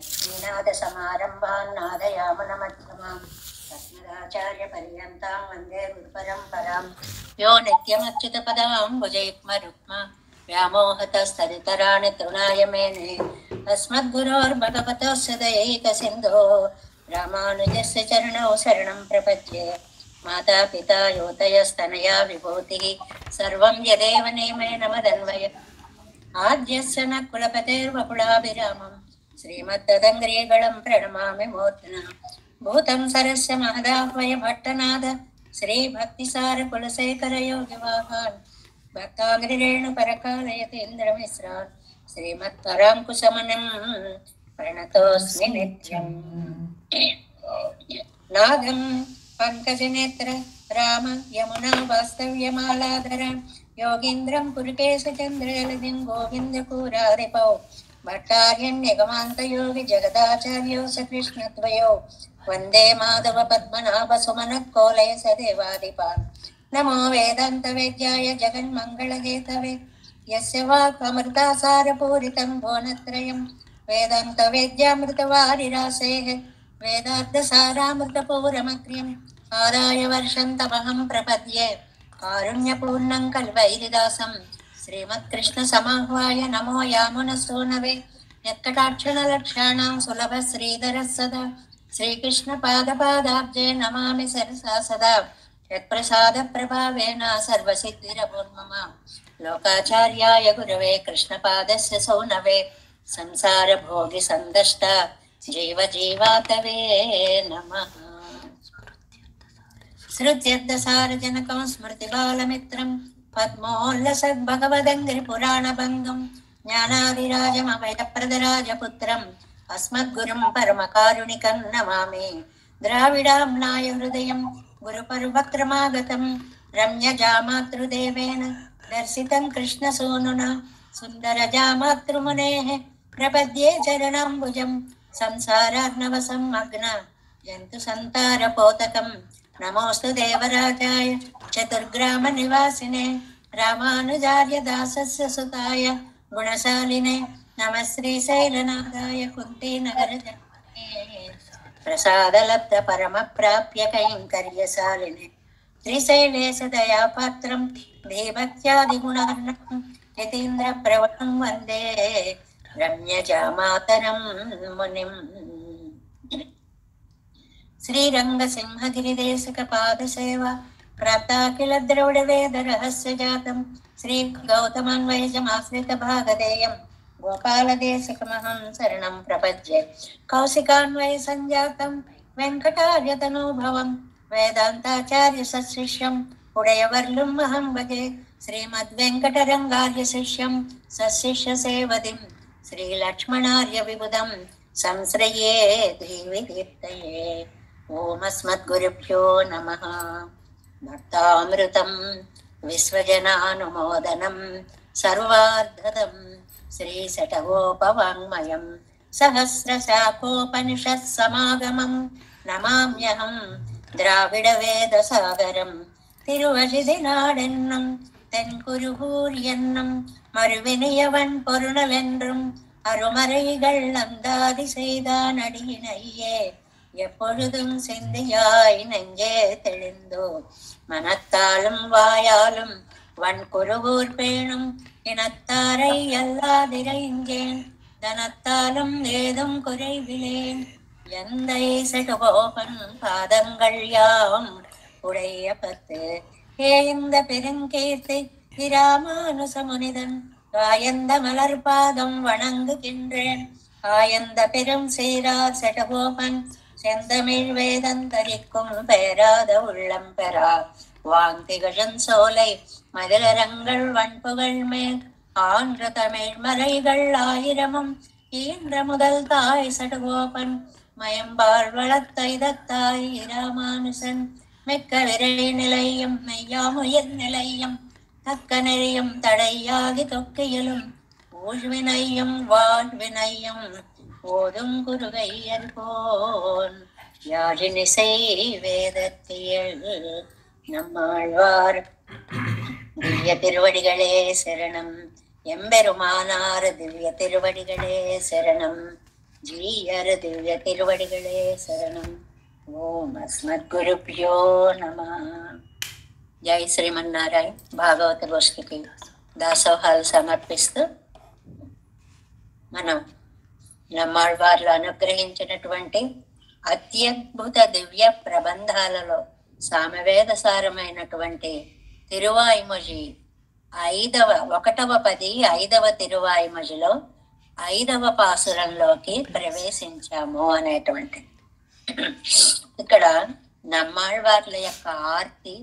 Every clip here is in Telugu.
लक्ष्मीनाथसमारम्भान् नादयामनमध्यमाम् अस्मदाचार्यपर्यन्तां वन्दे गुरुपरम्परां यो नित्यमच्युतपदाम्बुजयुग्मरुक्मा व्यामोहतस्तदितराणि तृणाय मेने अस्मद्गुरोर्भगवतस्य दयैकसिन्धो रामानुजस्य चरणौ शरणं प्रपद्ये माता पिता योतयस्तनया विभूतिः सर्वं यदेव नियमेन मदन्वय आद्यस्य न कुलपतेर्वकुलाभिरामं श्रीमद्ददङ्ग्रीगणं प्रणमामि मूर्ध्ना भूतं सरस्य महदाह्वय भट्टनाद श्रीभक्तिसारकुलशेखरयोगिवाहान् भक्ताङ्ग्रिरेणुपरकालयतीन्द्रमिश्रान् श्रीमत्पराङ्कुशमुनिं प्रणतोऽस्मि नित्यम् नादं पङ्कजनेत्र राम यमुना वास्तव्यमालाधर योगीन्द्रं पुरकेशचन्द्रजलधिं गोविन्दपूरारिपौ भट्टार्यन्यगमान्तयोगि जगदाचार्यो स कृष्णद्वयो वन्दे माधव पद्मनाभ सुमनः कोलय सदेवादिपान् नमो वेदान्तवेद्याय जगन्मङ्गलहेतवे यस्य वाक्अमृतासारपूरितं भुवनत्रयं वेदान्तवेद्यामृतवारिरासेः वेदार्थसारामृतपूरमग्र्यम् आदाय वर्षन्तमहं प्रपद्ये कारुण्यपूर्णं कल्वैरिदासं श्रीमत्कृष्णसमाह्वाय नमो यामुनसूनवे यत्कटाक्षणलक्षाणां सुलभः श्रीधरः सदा श्रीकृष्णपादपादाब्जे नमामि सरसा सदा यत्प्रसादप्रभावेन सर्वसिद्धिरपूर्मम लोकाचार्याय गुरवे कृष्णपादस्य सौनवे संसारभोगिसन्दष्टा जीवजीवातवे नमः। श्रुत्यर्थसारजनकं स्मृतिबालमित्रं पद्मोल्लसद्भगवदङ्घ्रिपुराणभङ्गं ज्ञानादिराजमभयप्रदराजपुत्रम् अस्मद्गुरुं परमकारुणिकं नमामि। द्राविडाम्नाय हृदयं गुरुपर्वक्रमागतं रम्यजामातृदेवेन दर्शितं कृष्णसूनुना सुन्दरजामातृमुनेः प्रपद्ये चरणाम्बुजं संसारार्णवसम्मग्न जन्तु सन्तारपोतकं नमोऽस्तु देवराजाय चतुर्ग्रामनिवासिने रामानुजार्य दासस्य सुताय गुणशालिने नमः श्रीशैलनाथाय कुन्तीनगरजनने प्रसादलब्ध परमप्राप्य कैङ्कर्यशालिने त्रिशैले सदयापात्रं देवत्यादिगुणार्णं यतीन्द्रप्रवणं वन्दे रम्यजामातरं मुनिम्। श्रीरङ्गसिंहगिरिदेशिकपादसेवा प्राप्ताखिल द्रविडवेदरहस्यजातं श्रीगौतमान्वयजमाश्रितभागधेयं गोपालदेशिकमहं शरणं प्रपद्ये कौशिकान्वयसञ्जातं वेङ्कटार्यतनूभवं वेदान्ताचार्यसशिष्यं उडयवर्लुम् अहं भजे श्रीमद्वेङ्कटरङ्गार्यशिष्यं सशिष्यसेवदिं श्रीलक्ष्मणार्यविबुधं संश्रये देवीतीर्थये। ओमस्मद्गुरुभ्यो नमः। भक्तामृतं विश्वजनानुमोदनं सर्वार्धदं श्रीशतगोपवाङ्मयं सहस्रशाखोपनिषत्समागमं नमाम्यहं द्राविडवेदसागरं திருவழிதினாடென்னும் தென்குருகூர் என்னும் மறுவினியவன் பொருணலென்றும் அருமறைகள் அந்தாதி செய்தான் அடியினையே எப்பொழுதும் சிந்தியாய் நெஞ்சே தெளிந்தோ மனத்தாலும் வாயாலும் வன்குருகூர் பேணும் இனத்தாரை அல்லாதிரைஞ்சேன் தனத்தாலும் ஏதும் குறைவிலேன் எந்தை சடகோபன் பாதங்கள் யாம் உடைய பத்து ஏந்த பெருங்கீர்த்தி இராமானுசமுனிதன் ஆயந்த மலர் பாதம் வணங்குகின்றேன் ஆயந்த பெரும் சீரார் சடகோபன் செந்தமிழ் வேதந்தரிக்கும் பெயராத உள்ளம் பெறா வாங்கிகழன் சோலை மதிலரங்கள் வன்புகள் மேல் ஆன்ற தமிழ் மறைகள் ஆயிரமும் ஈன்ற முதல் தாய் சடகோபன் மயம்பாள் வளத்தைதத்தாய் இராமானுசன் மிக்க விரை நிலையும் மெய்யாமுயிர் நிலையும் தக்க நெறியும் தடையாகி தொக்கையிலும் ஊழ்வினையும் வாழ்வினையும் ஓதும் குருகையர் போன் யாழினிசை வேதத்தியல் நம்மாழ்வார் திவ்ய திருவடிகளே சரணம். எம்பெருமானார் திவ்ய திருவடிகளே சரணம். ஜீயர் திவ்ய திருவடிகளே சரணம். ఓం అస్మద్గురుభ్యో నమః. జై శ్రీమన్నారాయణ. భాగవత గోష్ఠికి దాసోహాలు సమర్పిస్తూ మనం నమ్మాళ్వార్లు అనుగ్రహించినటువంటి అత్యద్భుత దివ్య ప్రబంధాలలో సామవేద సారమైనటువంటి తిరువాయిమొഴി 1వ పది 5వ తిరువాయిమొഴിలో 5వ పాసురంలోకి ప్రవేశించాము అనేటువంటి. ఇక్కడ నమ్మాళ్వార్ల యొక్క ఆర్తి,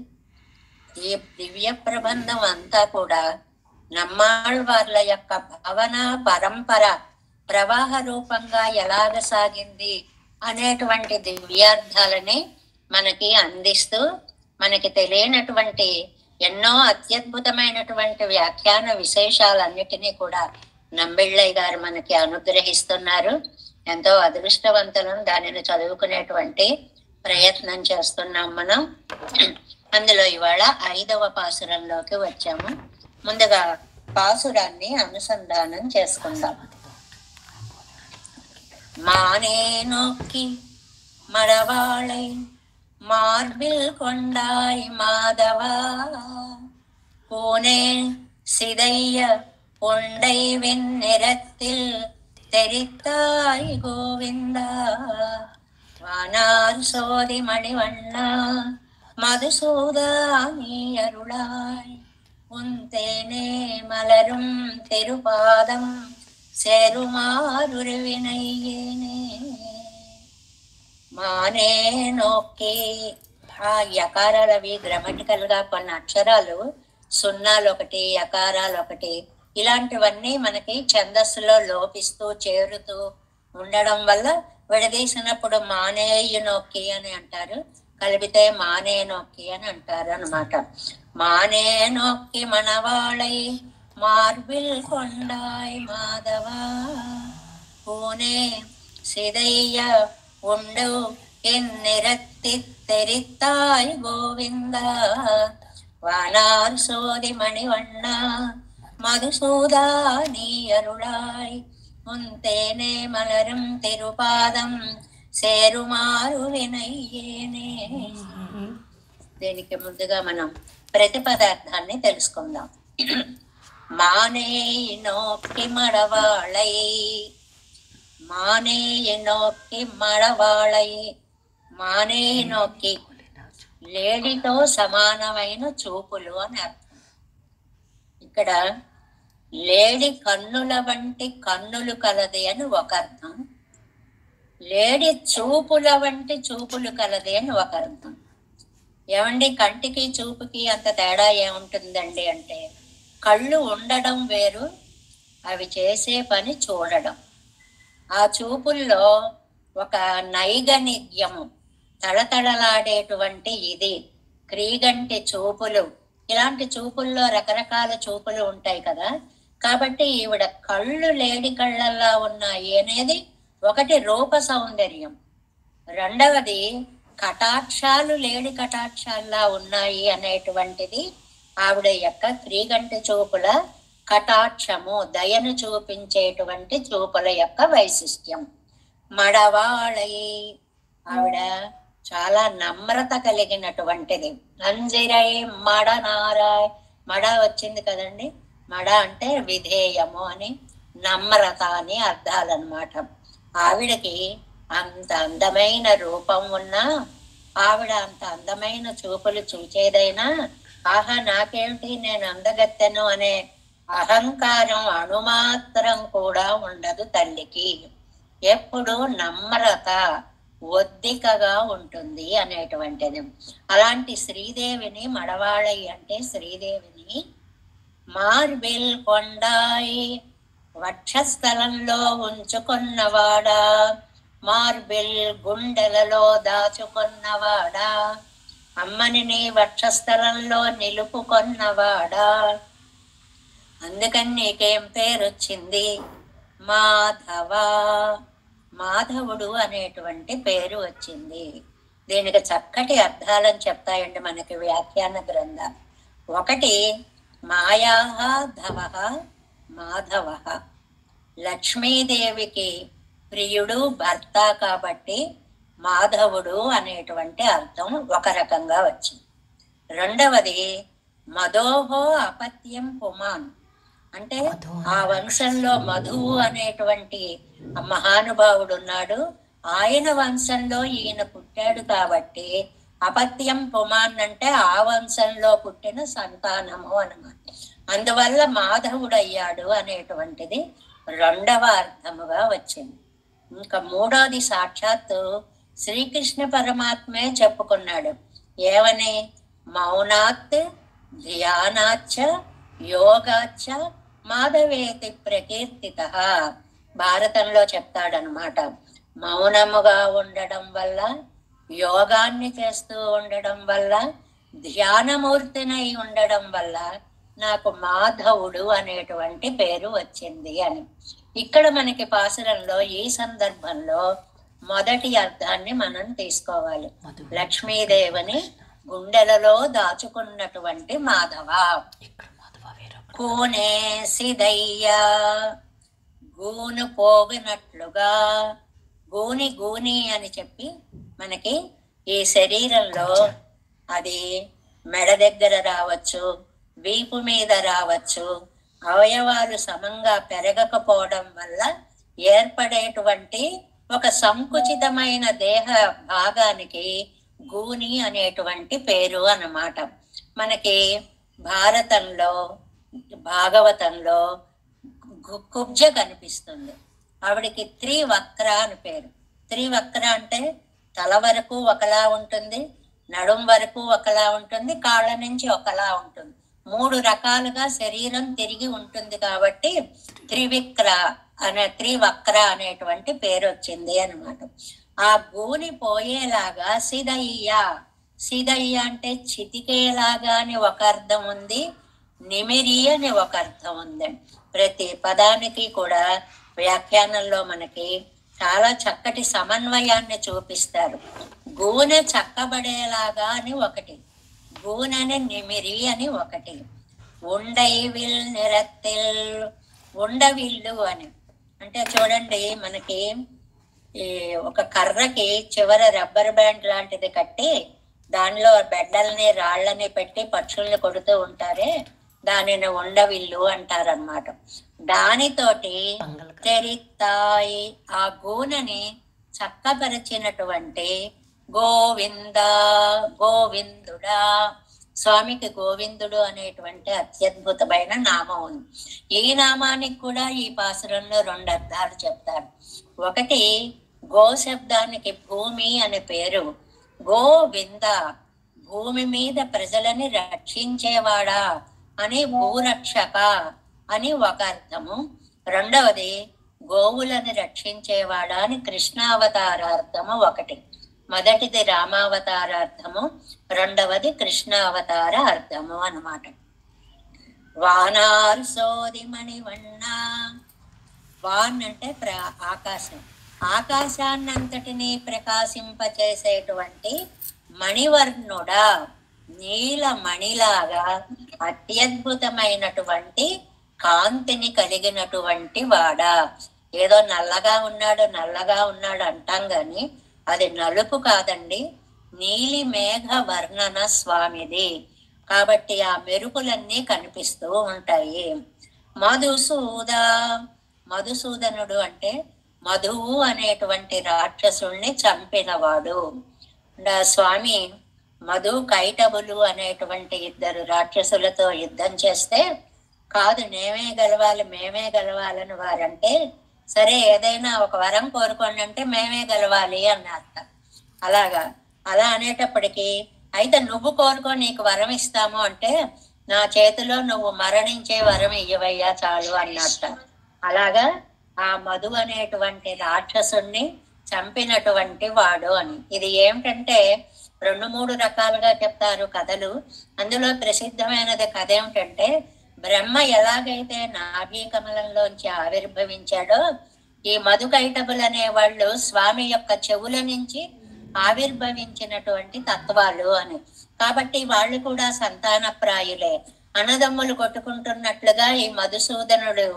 ఈ దివ్య ప్రబంధం అంతా కూడా నమ్మాళ్వార్ల యొక్క భావన పరంపర ప్రవాహ రూపంగా ఎలాగ సాగింది అనేటువంటి దివ్యార్థాలని మనకి అందిస్తూ, మనకి తెలియనటువంటి ఎన్నో అత్యద్భుతమైనటువంటి వ్యాఖ్యాన విశేషాలన్నిటినీ కూడా నంబిళ్ళయ్య గారు మనకి అనుగ్రహిస్తున్నారు. ఎంతో అదృష్టవంతులను దానిని చదువుకునేటువంటి ప్రయత్నం చేస్తున్నాం మనం. అందులో ఇవాళ 5వ పాసురంలోకి వచ్చాము. ముందుగా పాసురాన్ని అనుసంధానం చేసుకుందాం. మానే నొక్కి మడవాళై మార్బిల్ కొండాయి మాధవా, పూనే సిదయ్య பொண்டை வெண்ணிறத்தில் தெரித்தாய் கோவிந்தா, வானார் சோதி மணிவண்ணா மதுசூதா நீ அருளாய், உன் தேனே மலரும் திருபாதம் சேருமாறுவினையேனே. మానే నొక్కి, ఆ యకారాలు అవి గ్రామటికల్ గా కొన్ని అక్షరాలు సున్నాలు ఒకటి, యకారాలు ఒకటి, ఇలాంటివన్నీ మనకి ఛందస్సులో లోపిస్తూ చేరుతూ ఉండడం వల్ల విడదీసినప్పుడు మానేయు నొక్కి అని అంటారు, కలిపితే మానే నొక్కి అని అంటారు అన్నమాట. మానే నొక్కి మనవాళై మార్బిల్ కొండాయ్ మాధవా, పూనే సిదయ్య ఉండు ఎన్నిరత్తి తెరిత్తాయ్ గోవిందా, వానార్ సోది మణివண்ணా మధుసూదా நீ அருளாய், உந்தேனே மலரும் తిరుపాదం సేరుమారు వినయ్యేనే. దీనికి ముందుగా మనం ప్రతిపదార్థాన్ని తెలుసుకుందాం. మానే నోక్కి మడవాళై, మానే నోక్కి మడవాళై, మానే నోక్కి లేడితో సమానమైన చూపులు అని అర్థం. ఇక్కడ లేడి కన్నుల వంటి కన్నులు కలది అని ఒక అర్థం, లేడి చూపుల వంటి చూపులు కలది అని ఒక అర్థం. ఏమండి, కంటికి చూపుకి అంత తేడా ఏముంటుందండి అంటే, కళ్ళు ఉండడం వేరు, అవి చేసే పని చూడడం. ఆ చూపుల్లో ఒక నైగనిగ్యము, తళతళలాడేటువంటి ఇది క్రీగంటి చూపులు. ఇలాంటి చూపుల్లో రకరకాల చూపులు ఉంటాయి కదా. కాబట్టి ఈవిడ కళ్ళు లేడి కళ్ళల్లా ఉన్నాయి అనేది ఒకటి రూప సౌందర్యం, రెండవది కటాక్షాలు లేడి కటాక్షాల్లా ఉన్నాయి అనేటువంటిది ఆవిడ యొక్క క్రీగంటి చూపుల కటాక్షము, దయను చూపించేటువంటి చూపుల యొక్క వైశిష్ట్యం. మడవాళై, ఆవిడ చాలా నమ్రత కలిగినటువంటిది. అంజిరై మడనారాయ్, మడ వచ్చింది కదండి, మడ అంటే విధేయము అని, నమ్రత అని అర్థాలన్నమాట. ఆవిడకి అంత అందమైన రూపం ఉన్నా, ఆవిడ అంత అందమైన చూపులు చూచేదైనా, ఆహా నాకేమిటి నేను అందగత్తెను అనే అహంకారం అణుమాత్రం కూడా ఉండదు తల్లికి. ఎప్పుడు నమ్రత ఒద్దికగా ఉంటుంది అనేటువంటిది. అలాంటి శ్రీదేవిని మడవాళై అంటే శ్రీదేవిని మార్బిల్ కొండాయి, వక్షస్థలంలో ఉంచుకున్నవాడా, మార్బిల్ గుండెలలో దాచుకున్నవాడా, అమ్మని నీ వక్షస్థలంలో నిలుపుకొన్నవాడా, అందుకని నీకేం పేరు వచ్చింది, మాధవ, మాధవుడు అనేటువంటి పేరు వచ్చింది. దీనికి చక్కటి అర్థాలను చెప్తాయండి మనకి వ్యాఖ్యాన గ్రంథాలు. ఒకటి మాయా ధవ మాధవ, లక్ష్మీదేవికి ప్రియుడు భర్త కాబట్టి మాధవుడు అనేటువంటి అర్థం ఒక రకంగా వచ్చింది. రెండవది మధోహో అపత్యం పుమాన్, అంటే ఆ వంశంలో మధువు అనేటువంటి మహానుభావుడు ఉన్నాడు, ఆయన వంశంలో ఈయన పుట్టాడు కాబట్టి అపత్యం పుమాన్ అంటే ఆ వంశంలో పుట్టిన సంతానము అన్నమాట. అందువల్ల మాధవుడయ్యాడు అనేటువంటిది రెండవ అర్థముగా వచ్చింది. ఇంకా మూడోది సాక్షాత్తు శ్రీకృష్ణ పరమాత్మే చెప్పుకున్నాడు. ఏమని? మౌనాత్ ధ్యానాచ్చ యోగాచ్చ మాధవేతి ప్రకీర్తిత. భారతంలో చెప్తాడనమాట. మౌనముగా ఉండడం వల్ల, యోగాన్ని చేస్తూ ఉండడం వల్ల, ధ్యానమూర్తినై ఉండడం వల్ల నాకు మాధవుడు అనేటువంటి పేరు వచ్చింది అని. ఇక్కడ మనకి పాసురంలో ఈ సందర్భంలో మొదటి అర్థాన్ని మనం తీసుకోవాలి. లక్ష్మీదేవిని గుండెలలో దాచుకున్నటువంటి మాధవ. కూనే సిదయ్యా, గూను పోగినట్లుగా. గూని గూని అని చెప్పి మనకి ఈ శరీరంలో అది మెడ దగ్గర రావచ్చు, వీపు మీద రావచ్చు. అవయవాలు సమంగా పెరగకపోవడం వల్ల ఏర్పడేటువంటి ఒక సంకుచితమైన దేహ భాగానికి గూని అనేటువంటి పేరు అన్నమాట. మనకి భారతంలో, భాగవతంలో కుబ్జ కనిపిస్తుంది. ఆవిడికి త్రివక్ర అని పేరు. త్రివక్ర అంటే తల వరకు ఒకలా ఉంటుంది, నడుం వరకు ఒకలా ఉంటుంది, కాళ్ళ నుంచి ఒకలా ఉంటుంది. 3 రకాలుగా శరీరం తిరిగి ఉంటుంది కాబట్టి త్రివక్ర అనేటువంటి పేరు వచ్చింది అన్నమాట. ఆ గూని పోయేలాగా సిదయ్య, సిదయ్య అంటే చితికేలాగా అని ఒక అర్థం ఉంది, నిమిరి అని ఒక అర్థం ఉంది. ప్రతి పదానికి కూడా వ్యాఖ్యానంలో మనకి చాలా చక్కటి సమన్వయాన్ని చూపిస్తారు. గూనె చక్కబడేలాగా అని ఒకటి, గూనెని నిమిరి అని ఒకటి, ఉండైవిల్ నిరత్తిల్, ఉండవిల్లు అని. అంటే చూడండి, మనకి ఈ ఒక కర్రకి చివర రబ్బర్ బ్యాండ్ లాంటిది కట్టి దానిలో బెడ్డల్ని రాళ్ళని పెట్టి పక్షుల్ని కొడుతూ ఉంటారే, దానిని ఉండవిల్లు అంటారన్నమాట. దానితోటి తెరిత్తాయి, ఆ గూనెని చక్కపరిచినటువంటి గోవింద, గోవిందుడా. స్వామికి గోవిందుడు అనేటువంటి అత్యద్భుతమైన నామం ఉంది. ఈ నామానికి కూడా ఈ పాసురంలో 2 అర్థాలు చెప్తారు. ఒకటి, గో శబ్దానికి భూమి అనే పేరు. గోవింద, భూమి మీద ప్రజలని రక్షించేవాడా అని, భూరక్షక అని ఒక అర్థము. రెండవది, గోవులను రక్షించేవాడా అని కృష్ణావతారార్థము ఒకటి. మొదటిది రామావతారార్థము, రెండవది కృష్ణావతార అర్థము అన్నమాట. వానార్ సోది మణివన్న, వాన్ అంటే ఆకాశం, ఆకాశాన్నంతటినీ ప్రకాశింపచేసేటువంటి మణివర్ణుడా, నీల మణిలాగా అత్యద్భుతమైనటువంటి కాంతిని కలిగినటువంటి వాడా. ఏదో నల్లగా ఉన్నాడు నల్లగా ఉన్నాడు అంటాం గాని అది నలుపు కాదండి, నీలి మేఘ వర్ణన స్వామిది. కాబట్టి ఆ మెరుపులన్నీ కనిపిస్తూ ఉంటాయి. మధుసూద, మధుసూదనుడు అంటే మధువు అనేటువంటి రాక్షసుల్ని చంపినవాడు. స్వామి మధు కైటబులు అనేటువంటి 2 రాక్షసులతో యుద్ధం చేస్తే, కాదు మేమే గెలవాలని వారంటే, సరే ఏదైనా ఒక వరం కోరుకోండి అంటే మేమే గెలవాలి అన్నారు. అలా అనేటప్పటికీ, అయితే నువ్వు కోరుకో నీకు వరం ఇస్తాము అంటే, నా చేతిలో నువ్వు మరణించే వరం ఇయ్యవయ్యా చాలు అన్నట్ట. అలాగా ఆ మధు అనేటువంటి రాక్షసుణ్ణి చంపినటువంటి వాడు అని. ఇది ఏమిటంటే 2-3 రకాలుగా చెప్తారు కథలు. అందులో ప్రసిద్ధమైనది కథ ఏమిటంటే, బ్రహ్మ ఎలాగైతే నాభీ కమలంలోంచి ఆవిర్భవించాడో, ఈ మధుకైటబులు అనే వాళ్ళు స్వామి యొక్క చెవుల నుంచి ఆవిర్భవించినటువంటి తత్వాలు అని. కాబట్టి వాళ్ళు కూడా సంతానప్రాయులే. అన్నదమ్ములు కొట్టుకుంటున్నట్లుగా ఈ మధుసూదనుడు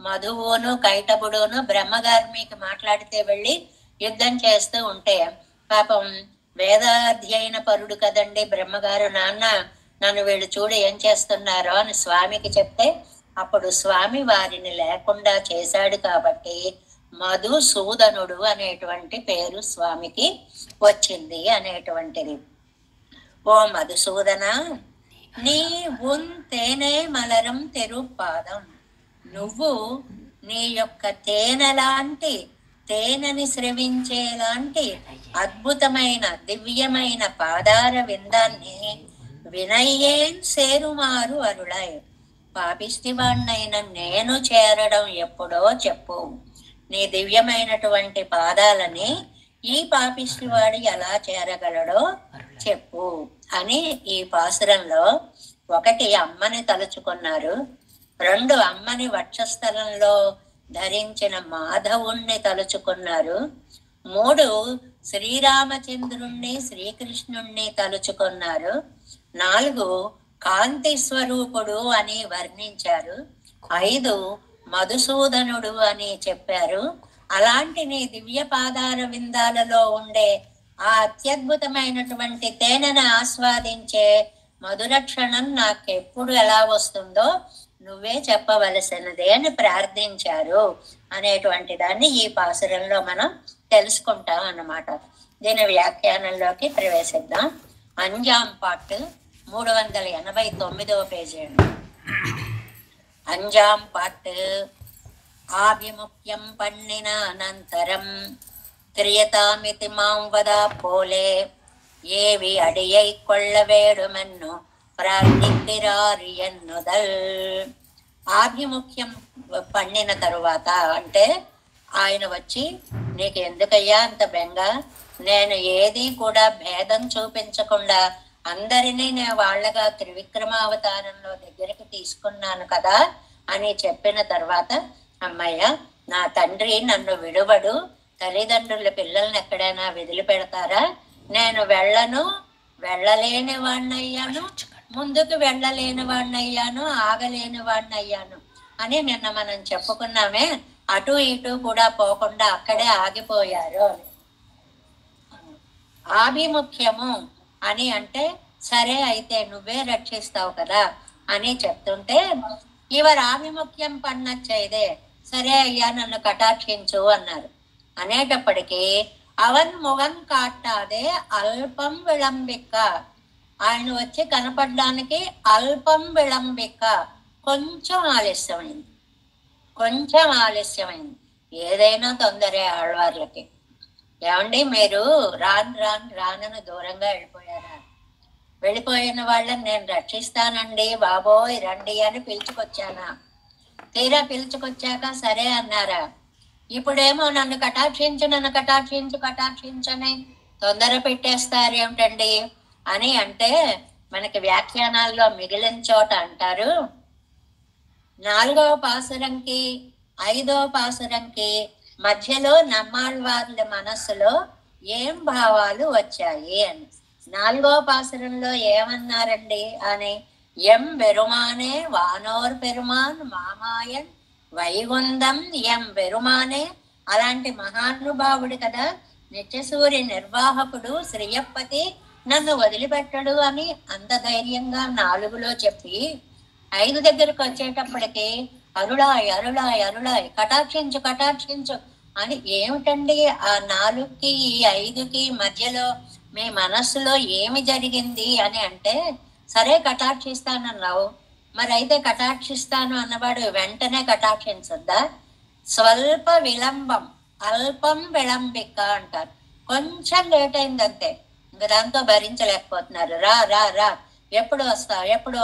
మధువును కైటబుడును బ్రహ్మగారి మీకు మాట్లాడితే వెళ్ళి యుద్ధం చేస్తూ ఉంటే పాపం వేదాధ్యయన పరుడు కదండి బ్రహ్మగారు, నాన్న నన్ను వీళ్ళు చూడు ఏం చేస్తున్నారో అని స్వామికి చెప్తే అప్పుడు స్వామి వారిని లేకుండా చేశాడు కాబట్టి మధుసూదనుడు అనేటువంటి పేరు స్వామికి వచ్చింది అనేటువంటిది. ఓ మధుసూదన, నీ ఉన్ తేనె మలరం తెరుపాదం, నువ్వు నీ యొక్క తేనె లాంటి తేనెని స్రవించేలాంటి అద్భుతమైన దివ్యమైన పాదార విందాన్ని వినయ్యేన్ సేరుమారు అరుళాయ్, పాపిష్టివాణ్ణైన నేను చేరడం ఎప్పుడో చెప్పు. నీ దివ్యమైనటువంటి పాదాలని ఈ పాపిష్టివాడు ఎలా చేరగలడో చెప్పు అని ఈ పాసురంలో ఒకటి అమ్మని తలుచుకున్నారు, రెండు అమ్మని వక్షస్థలంలో ధరించిన మాధవుణ్ణి తలుచుకున్నారు, మూడు శ్రీరామచంద్రుణ్ణి శ్రీకృష్ణుణ్ణి తలుచుకున్నారు, నాలుగు కాంతి స్వరూపుడు అని వర్ణించారు, ఐదు మధుసూదనుడు అని చెప్పారు. అలాంటి నీ దివ్య పాదార విందాలలో ఉండే ఆ అత్యద్భుతమైనటువంటి తేనెను ఆస్వాదించే మధుర క్షణం నాకెప్పుడు ఎలా వస్తుందో నువ్వే చెప్పవలసినదే అని ప్రార్థించారు అనేటువంటి దాన్ని ఈ పాసురంలో మనం తెలుసుకుంటాం అన్నమాట. దీని వ్యాఖ్యానంలోకి ప్రవేశిద్దాం. అంజాం పాట్ 389వ పేజీ అండి. అంజాం పాట్. ఆభిముఖ్యం పన్నిన అనంతరం క్రియతామితి మాం వద పోలే, ఏవి అడియై కొళ్ళవేడుమన్ను ప్రార్థిక్కిరారియన్నుదల్. ఆభిముఖ్యం పండిన తరువాత అంటే ఆయన వచ్చి, నీకు ఎందుకయ్యా అంత బెంగ, నేను ఏది కూడా భేదం చూపించకుండా అందరినీ నేను వాళ్ళగా త్రివిక్రమావతారంలో దగ్గరికి తీసుకున్నాను కదా అని చెప్పిన తర్వాత, అమ్మయ్య నా తండ్రి నన్ను విడువడు, తల్లిదండ్రుల పిల్లల్ని ఎక్కడైనా వదిలిపెడతారా, నేను వెళ్ళను, వెళ్ళలేని వాణ్ణయ్యాను, ముందుకు వెళ్ళలేని వాణ్ణయ్యాను, ఆగలేని వాణ్ణయ్యాను అని నిన్న మనం చెప్పుకున్నామే. అటు ఇటు కూడా పోకుండా అక్కడే ఆగిపోయారు అని. ఆభిముఖ్యము అని అంటే సరే అయితే నువ్వే రక్షిస్తావు కదా అని చెప్తుంటే, ఇవరు ఆభిముఖ్యం పన్నచ్చైదే, సరే అయ్యా నన్ను కటాక్షించు అన్నారు. అనేటప్పటికీ అవన్ ముఖం కాటాదే అల్పం విళంబిక, ఆయన వచ్చి కనపడడానికి అల్పం విళంబిక, కొంచెం ఆలస్యమైంది, కొంచెం ఆలస్యమైంది. ఏదైనా తొందరే ఆళ్వార్లకి. ఏమండి మీరు రానని దూరంగా వెళ్ళిపోయారా? వెళ్ళిపోయిన వాళ్ళని నేను రక్షిస్తానండి బాబోయ్ రండి అని పిలుచుకొచ్చానా? తీరా పిలుచుకొచ్చాక సరే అన్నారా? ఇప్పుడేమో నన్ను కటాక్షించని తొందర పెట్టేస్తారు ఏమిటండి అని అంటే, మనకి వ్యాఖ్యానాల్లో మిగిలిన చోట అంటారు, 4వ పాసురంకి 5వ పాసురంకి మధ్యలో నమ్మాళ్వార్ల మనస్సులో ఏం భావాలు వచ్చాయి అని. 4వ పాసురంలో ఏమన్నారండి అని, ఎం బెరుమానే వానోర్ పెరుమాన్ మామాయన్ వైగుందం ఎం బెరుమానే, అలాంటి మహానుభావుడు కదా, నిత్యసూరి నిర్వాహకుడు శ్రీయప్పతి నన్ను వదిలిపెట్టడు అని అంత ధైర్యంగా 4లో చెప్పి 5 దగ్గరకు వచ్చేటప్పటికి అరుళాయ్ అరుళాయ్ అరుళాయ్ కటాక్షించు అని ఏమిటండి ఆ 4కి 5కి మధ్యలో మీ మనస్సులో ఏమి జరిగింది అని అంటే, సరే కటాక్షిస్తానన్నావు, మరి అయితే కటాక్షిస్తాను అన్నవాడు వెంటనే కటాక్షించద్దా? స్వల్ప విలంబం అల్పం విళంబిక అంటారు. కొంచెం లేట్ అయింది అంతే, ఇంకా దాంతో భరించలేకపోతున్నారు. రా రా రా ఎప్పుడు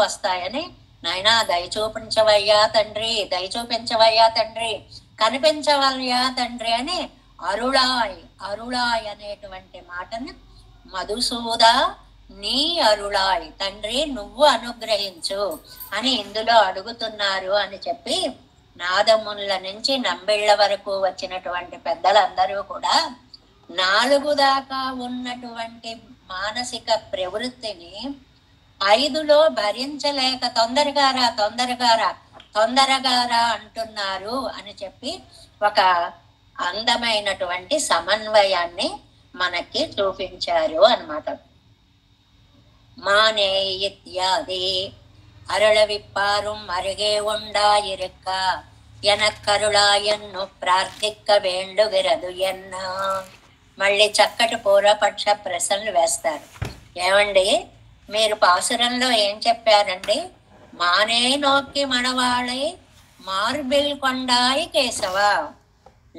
వస్తాయని, నాయనా దయ చూపించవయ్యా తండ్రి, దయ చూపించవయ్యా తండ్రి, కనిపించవయ్యా తండ్రి అని అరుళాయ్ అరుళాయ్ అనేటువంటి మాటని మధుసూద నీ అరుళాయ్ తండ్రి నువ్వు అనుగ్రహించు అని ఇందులో అడుగుతున్నారు అని చెప్పి, నాదముల నుంచి నంబిళ్ళ వరకు వచ్చినటువంటి పెద్దలందరూ కూడా 4 దాకా ఉన్నటువంటి మానసిక ప్రవృత్తిని 5లో భరించలేక తొందరగా రా తొందరగా రా అంటున్నారు అని చెప్పి ఒక అందమైనటువంటి సమన్వయాన్ని మనకి చూపించారు అన్నమాట. మానే ఇత్యాది అరుళ విప్పారుం అరుగే ఉండాయిరుక్క ఎనక్కరుళాయన్ను ప్రార్థిక్క వేండుగిరదు ఎన్న. మళ్ళీ చక్కటి పూర్వపక్ష ప్రశ్నలు వేస్తారు. ఏమండి, మీరు పాసురంలో ఏం చెప్పారండి? మానే నోక్కి మడవాళై మార్బిల్ కొండాయి కేశవ.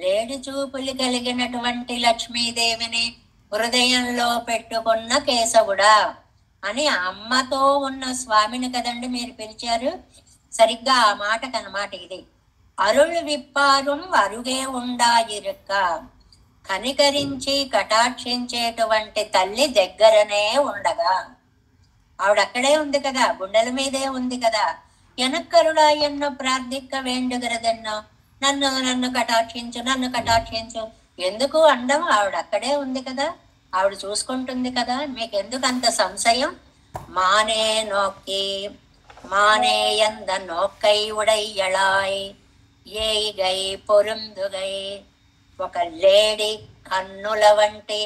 లేడి చూపులు కలిగినటువంటి లక్ష్మీదేవిని హృదయంలో పెట్టుకున్న కేశవుడా అని అమ్మతో ఉన్న స్వామిని కదండి మీరు పిలిచారు. సరిగ్గా ఆ మాటకన్నమాట ఇది. అరుళ్ విప్పారుం అరుగే ఉండాయిరుక్క. కనికరించి కటాక్షించేటువంటి తల్లి దగ్గరనే ఉండగా, ఆవిడక్కడే ఉంది కదా, గుండెల మీదే ఉంది కదా. ఎనక్కరుడాయన్నో ప్రార్థిక్క వేండుగరదన్నో, నన్ను నన్ను కటాక్షించు, నన్ను కటాక్షించు ఎందుకు అండం? ఆవిడక్కడే ఉంది కదా, ఆవిడ చూసుకుంటుంది కదా, మీకెందుకు అంత సంశయం? మానే నోక్కి మానే ఎంద నోక్కై ఉడయ్యళాయ్ ఏగై పొరుందుగై. ఒక లేడి కన్నుల వంటి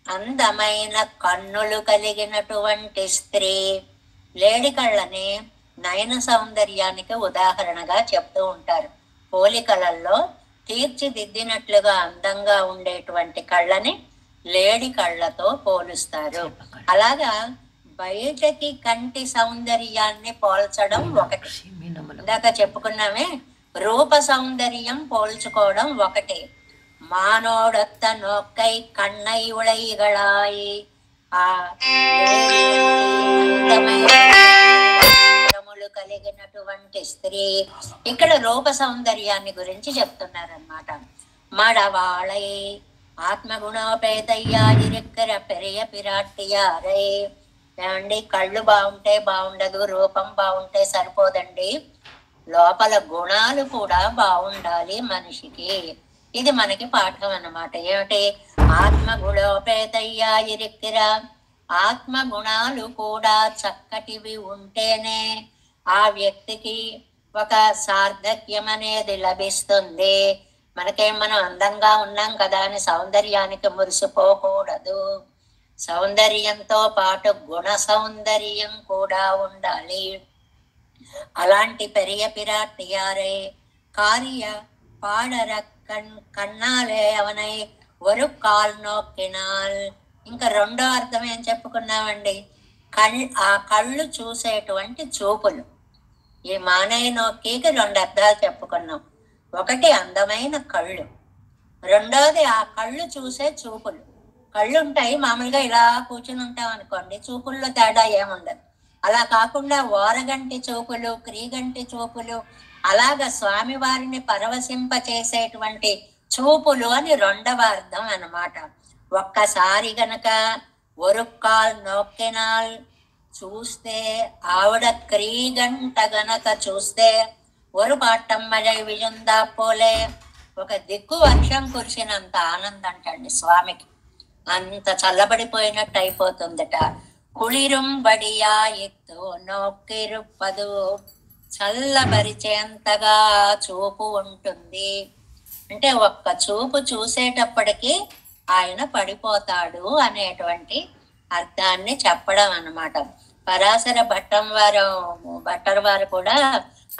అందమైన కన్నులు కలిగినటువంటి స్త్రీ. లేడి కళ్ళని నయన సౌందర్యానికి ఉదాహరణగా చెప్తూ ఉంటారు. పోలికలలో తీర్చిదిద్దినట్లుగా అందంగా ఉండేటువంటి కళ్ళని లేడి కళ్ళతో పోలుస్తారు. అలాగా బయటకి కంటి సౌందర్యాన్ని పోల్చడం ఒకటి, ఇందాక చెప్పుకున్నామే రూప సౌందర్యం పోల్చుకోవడం ఒకటి. మానోడొత్త నోక్కై కన్నై ఉళైగళాయి. ఆ కలిగినటువంటి స్త్రీ ఇక్కడ రూప సౌందర్యాన్ని గురించి చెప్తున్నారన్నమాట. మడవాళై ఆత్మగుణోపేతయ్యా ఇరుక్కర పెరియ పిరాట్టియారై. ఏమండి, కళ్ళు బాగుంటే బాగుండదు, రూపం బాగుంటే సరిపోదండి, లోపల గుణాలు కూడా బాగుండాలి మనిషికి. ఇది మనకి పాఠం అన్నమాట. ఏమిటి? ఆత్మగుణోపేతయ్యా ఇరుక్కిర. ఆత్మ గుణాలు కూడా చక్కటివి ఉంటేనే ఆ వ్యక్తికి ఒక సార్థక్యం అనేది లభిస్తుంది. మనకేం మనం అందంగా ఉన్నాం కదా అని సౌందర్యానికి మురిసిపోకూడదు. సౌందర్యంతో పాటు గుణ సౌందర్యం కూడా ఉండాలి. అలాంటి పెరియ పిరాట్టియారే కారియ పాడర కన్నాలే అవనై ఒరు కాల్ నోక్కినాల్. ఇంకా రెండో అర్థం ఏం చెప్పుకున్నామండి? ఆ కళ్ళు చూసేటువంటి చూపులు. ఈ మానయ్య నొక్కికి రెండు అర్థాలు చెప్పుకున్నాం. ఒకటి అందమైన కళ్ళు, రెండోది ఆ కళ్ళు చూసే చూపులు. కళ్ళు ఉంటాయి, మామూలుగా ఇలా కూర్చుని ఉంటాం అనుకోండి, చూపుల్లో తేడా ఏముండదు. అలా కాకుండా ఓరగంటి చూపులు, క్రీగంటి చూపులు, అలాగ స్వామివారిని పరవశింప చేసేటువంటి చూపులు అని రెండవ అర్థం అన్నమాట. ఒక్కసారి గనక ఒరుక్కాల్ నొక్కినాల్ చూస్తే, ఆవిడ క్రీగంట గనక చూస్తే ఒరు పాటం మజై విజుందా పోలే, ఒక దిక్కు వర్షం కురిసినంత ఆనందం అంటండి స్వామికి. అంత చల్లబడిపోయినట్టు అయిపోతుందట. కుళిరుం బడియా ఎత్తు నొక్కిరుప్పదు, చల్లబరిచేంతగా చూపు ఉంటుంది. అంటే ఒక్క చూపు చూసేటప్పటికి ఆయన పడిపోతాడు అనేటువంటి అర్థాన్ని చెప్పడం అన్నమాట. పరాశర భట్టర్ వారు కూడా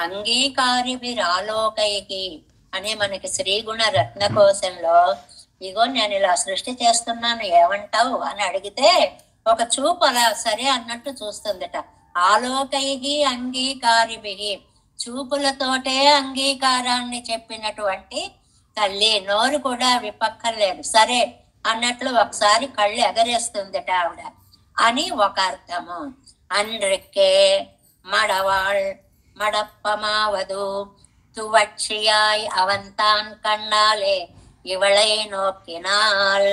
అంగీకారి విరాలోకైకి అని మనకి శ్రీగుణ రత్నకోశంలో, ఇగో నేను ఇలా సృష్టి చేస్తున్నాను ఏమంటావు అని అడిగితే ఒక చూపు అలా సరే అన్నట్టు చూస్తుందట. ఆలోకైకి అంగీకారిభి, చూపులతోటే అంగీకారాన్ని చెప్పినటువంటి తల్లి. నోరు కూడా విపక్కర్లేదు, సరే అన్నట్లు ఒకసారి కళ్ళు ఎగరేస్తుందట ఆవిడ అని ఒక అర్థము. అన్రిక్కే మడవాళ్ మడప్పమావదు తువక్షియాయ్ అవంతాన్ కన్నాలే ఇవళై నోక్కినాల్.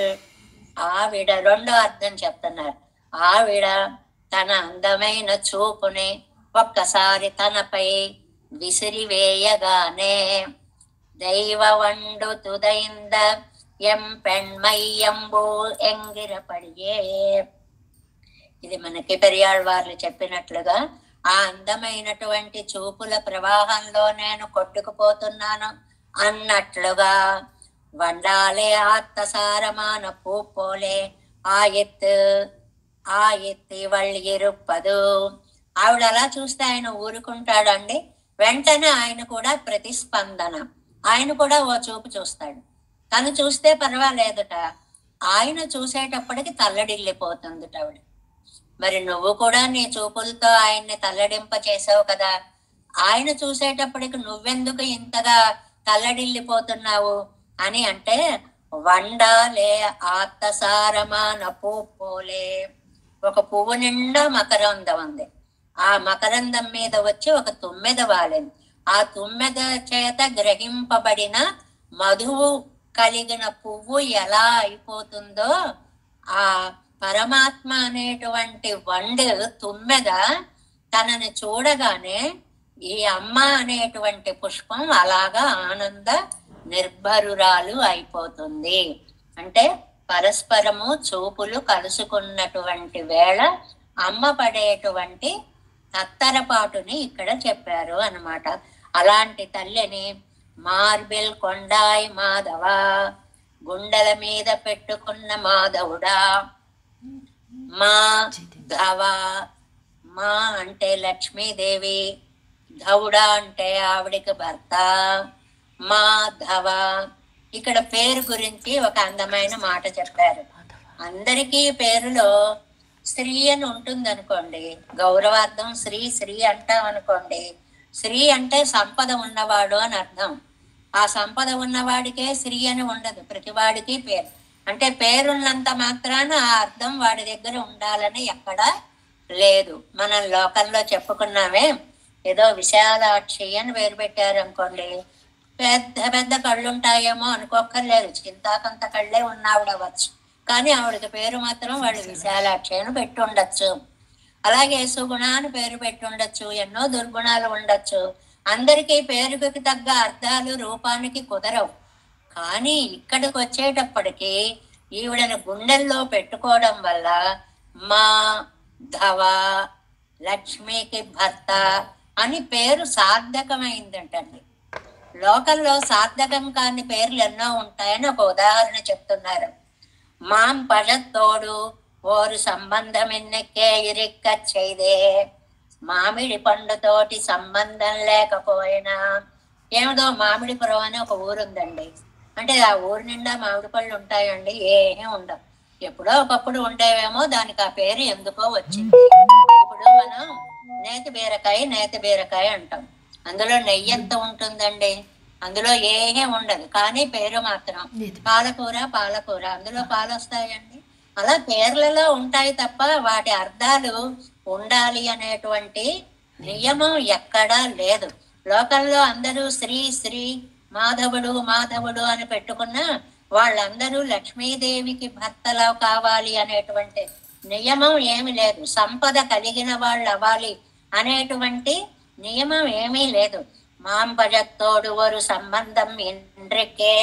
ఆవిడ రెండో అర్థం చెప్తున్నారు. ఆవిడ తన అందమైన చూపుని ఒక్కసారి తనపై విసిరివేయగానే దైవ వండు తుదైంద ఎం పెణ్మయ్యంబు ఎంగిరపడియే. ఇది మనకి పెరియాళ్ళ వారు చెప్పినట్లుగా ఆ అందమైనటువంటి చూపుల ప్రవాహంలో నేను కొట్టుకుపోతున్నాను అన్నట్లుగా వండాలే ఆత్తసారమాన పూ పోలే ఆయెత్తు వాళ్ళు ఇరుప్పదు. ఆవిడ అలా చూస్తే ఆయన ఊరుకుంటాడండి? వెంటనే ఆయన కూడా ప్రతిస్పందన, ఆయన కూడా ఓ చూపు చూస్తాడు. తను చూస్తే పర్వాలేదుట, ఆయన చూసేటప్పటికి తల్లడిల్లిపోతుందిట ఆవిడ. మరి నువ్వు కూడా నీ చూపులతో ఆయన్ని తల్లడింప చేసావు కదా, ఆయన చూసేటప్పటికి నువ్వెందుకు ఇంతగా తల్లడిల్లిపోతున్నావు అని అంటే, వండాలే ఆత్తసారమాన పూ పోలే. ఒక పువ్వు నిండా మకరందం ఉంది. ఆ మకరందం మీద వచ్చి ఒక తుమ్మెద వాలింది. ఆ తుమ్మెద చేత గ్రహింపబడిన మధువు కలిగిన పువ్వు ఎలా అయిపోతుందో, ఆ పరమాత్మ అనేటువంటి వండు తుమ్మెద తనని చూడగానే ఈ అమ్మ అనేటువంటి పుష్పం అలాగా ఆనంద నిర్భరురాలు అయిపోతుంది. అంటే పరస్పరము చూపులు కలుసుకున్నటువంటి వేళ అమ్మ పడేటువంటి తత్తరపాటుని ఇక్కడ చెప్పారు అన్నమాట. అలాంటి తల్లిని మార్బిల్ కొండాయ్ మాధవ, గుండెల మీద పెట్టుకున్న మాధవుడా. మా ధవ, మా అంటే లక్ష్మీదేవి, ధవుడా అంటే ఆవిడికి భర్త. మాధవ ఇక్కడ పేరు గురించి ఒక అందమైన మాట చెప్పారు. అందరికీ పేరులో శ్రీ అని ఉంటుంది అనుకోండి, గౌరవార్థం శ్రీ శ్రీ అంటాం అనుకోండి. శ్రీ అంటే సంపద ఉన్నవాడు అని అర్థం. ఆ సంపద ఉన్నవాడికే శ్రీ అని ఉండదు, ప్రతివాడికి పేరు. అంటే పేరున్నంత మాత్రాన ఆ అర్థం వాడి దగ్గర ఉండాలని ఎక్కడా లేదు. మనం లోకంలో చెప్పుకున్నామే, ఏదో విశాలాక్షి అని పేరు పెట్టారు అనుకోండి, పెద్ద పెద్ద కళ్ళుంటాయేమో అనుకోక్కర్లేదు, చింతాకంత కళ్ళే ఉన్నావిడవచ్చు, కానీ ఆవిడకి పేరు మాత్రం వాళ్ళు విశాలాక్షి అని పెట్టి ఉండొచ్చు. అలాగే సుగుణ అని పేరు పెట్టి ఉండొచ్చు, ఎన్నో దుర్గుణాలు ఉండొచ్చు. అందరికీ పేరుకి తగ్గ అర్థాలు రూపానికి కుదరవు. కానీ ఇక్కడికి వచ్చేటప్పటికి ఈవిడని గుండెల్లో పెట్టుకోవడం వల్ల మా ధవ, లక్ష్మికి భర్త అని పేరు సార్థకమైందంటండి. లోకంలో సార్థకం కాని పేర్లు ఎన్నో ఉంటాయని ఒక ఉదాహరణ చెప్తున్నారు. మాం పழத்தோடு ఓరు సంబంధం ఎన్నెక్కే ఇరిక్క చేయదే. మామిడి పండుతోటి సంబంధం లేకపోయినా, ఏమిదో మామిడిపురం అని ఒక ఊరుందండి. అంటే ఆ ఊరు నిండా మామిడి పళ్ళు ఉంటాయండి? ఏమీ ఉండవు. ఎప్పుడో ఒకప్పుడు ఉండేవేమో, దానికి ఆ పేరు ఎందుకో వచ్చింది. ఇప్పుడు మనం నేతి బీరకాయ అంటాం. అందులో నెయ్యి ఎంత ఉంటుందండి? అందులో ఏమీ ఉండదు, కానీ పేరు మాత్రం పాలకూర, అందులో పాలు వస్తాయండి. అలా పేర్లలో ఉంటాయి తప్ప వాటి అర్థాలు ఉండాలి అనేటువంటి నియమం ఎక్కడా లేదు. లోకంలో అందరూ శ్రీ శ్రీ, మాధవుడు అని పెట్టుకున్న వాళ్ళందరూ లక్ష్మీదేవికి భర్తలా కావాలి అనేటువంటి నియమం ఏమి లేదు. సంపద కలిగిన వాళ్ళు అవ్వాలి అనేటువంటి నియమం ఏమీ లేదు. మాంపజత్తోడు ఒక సంబంధం ఇండ్రికే,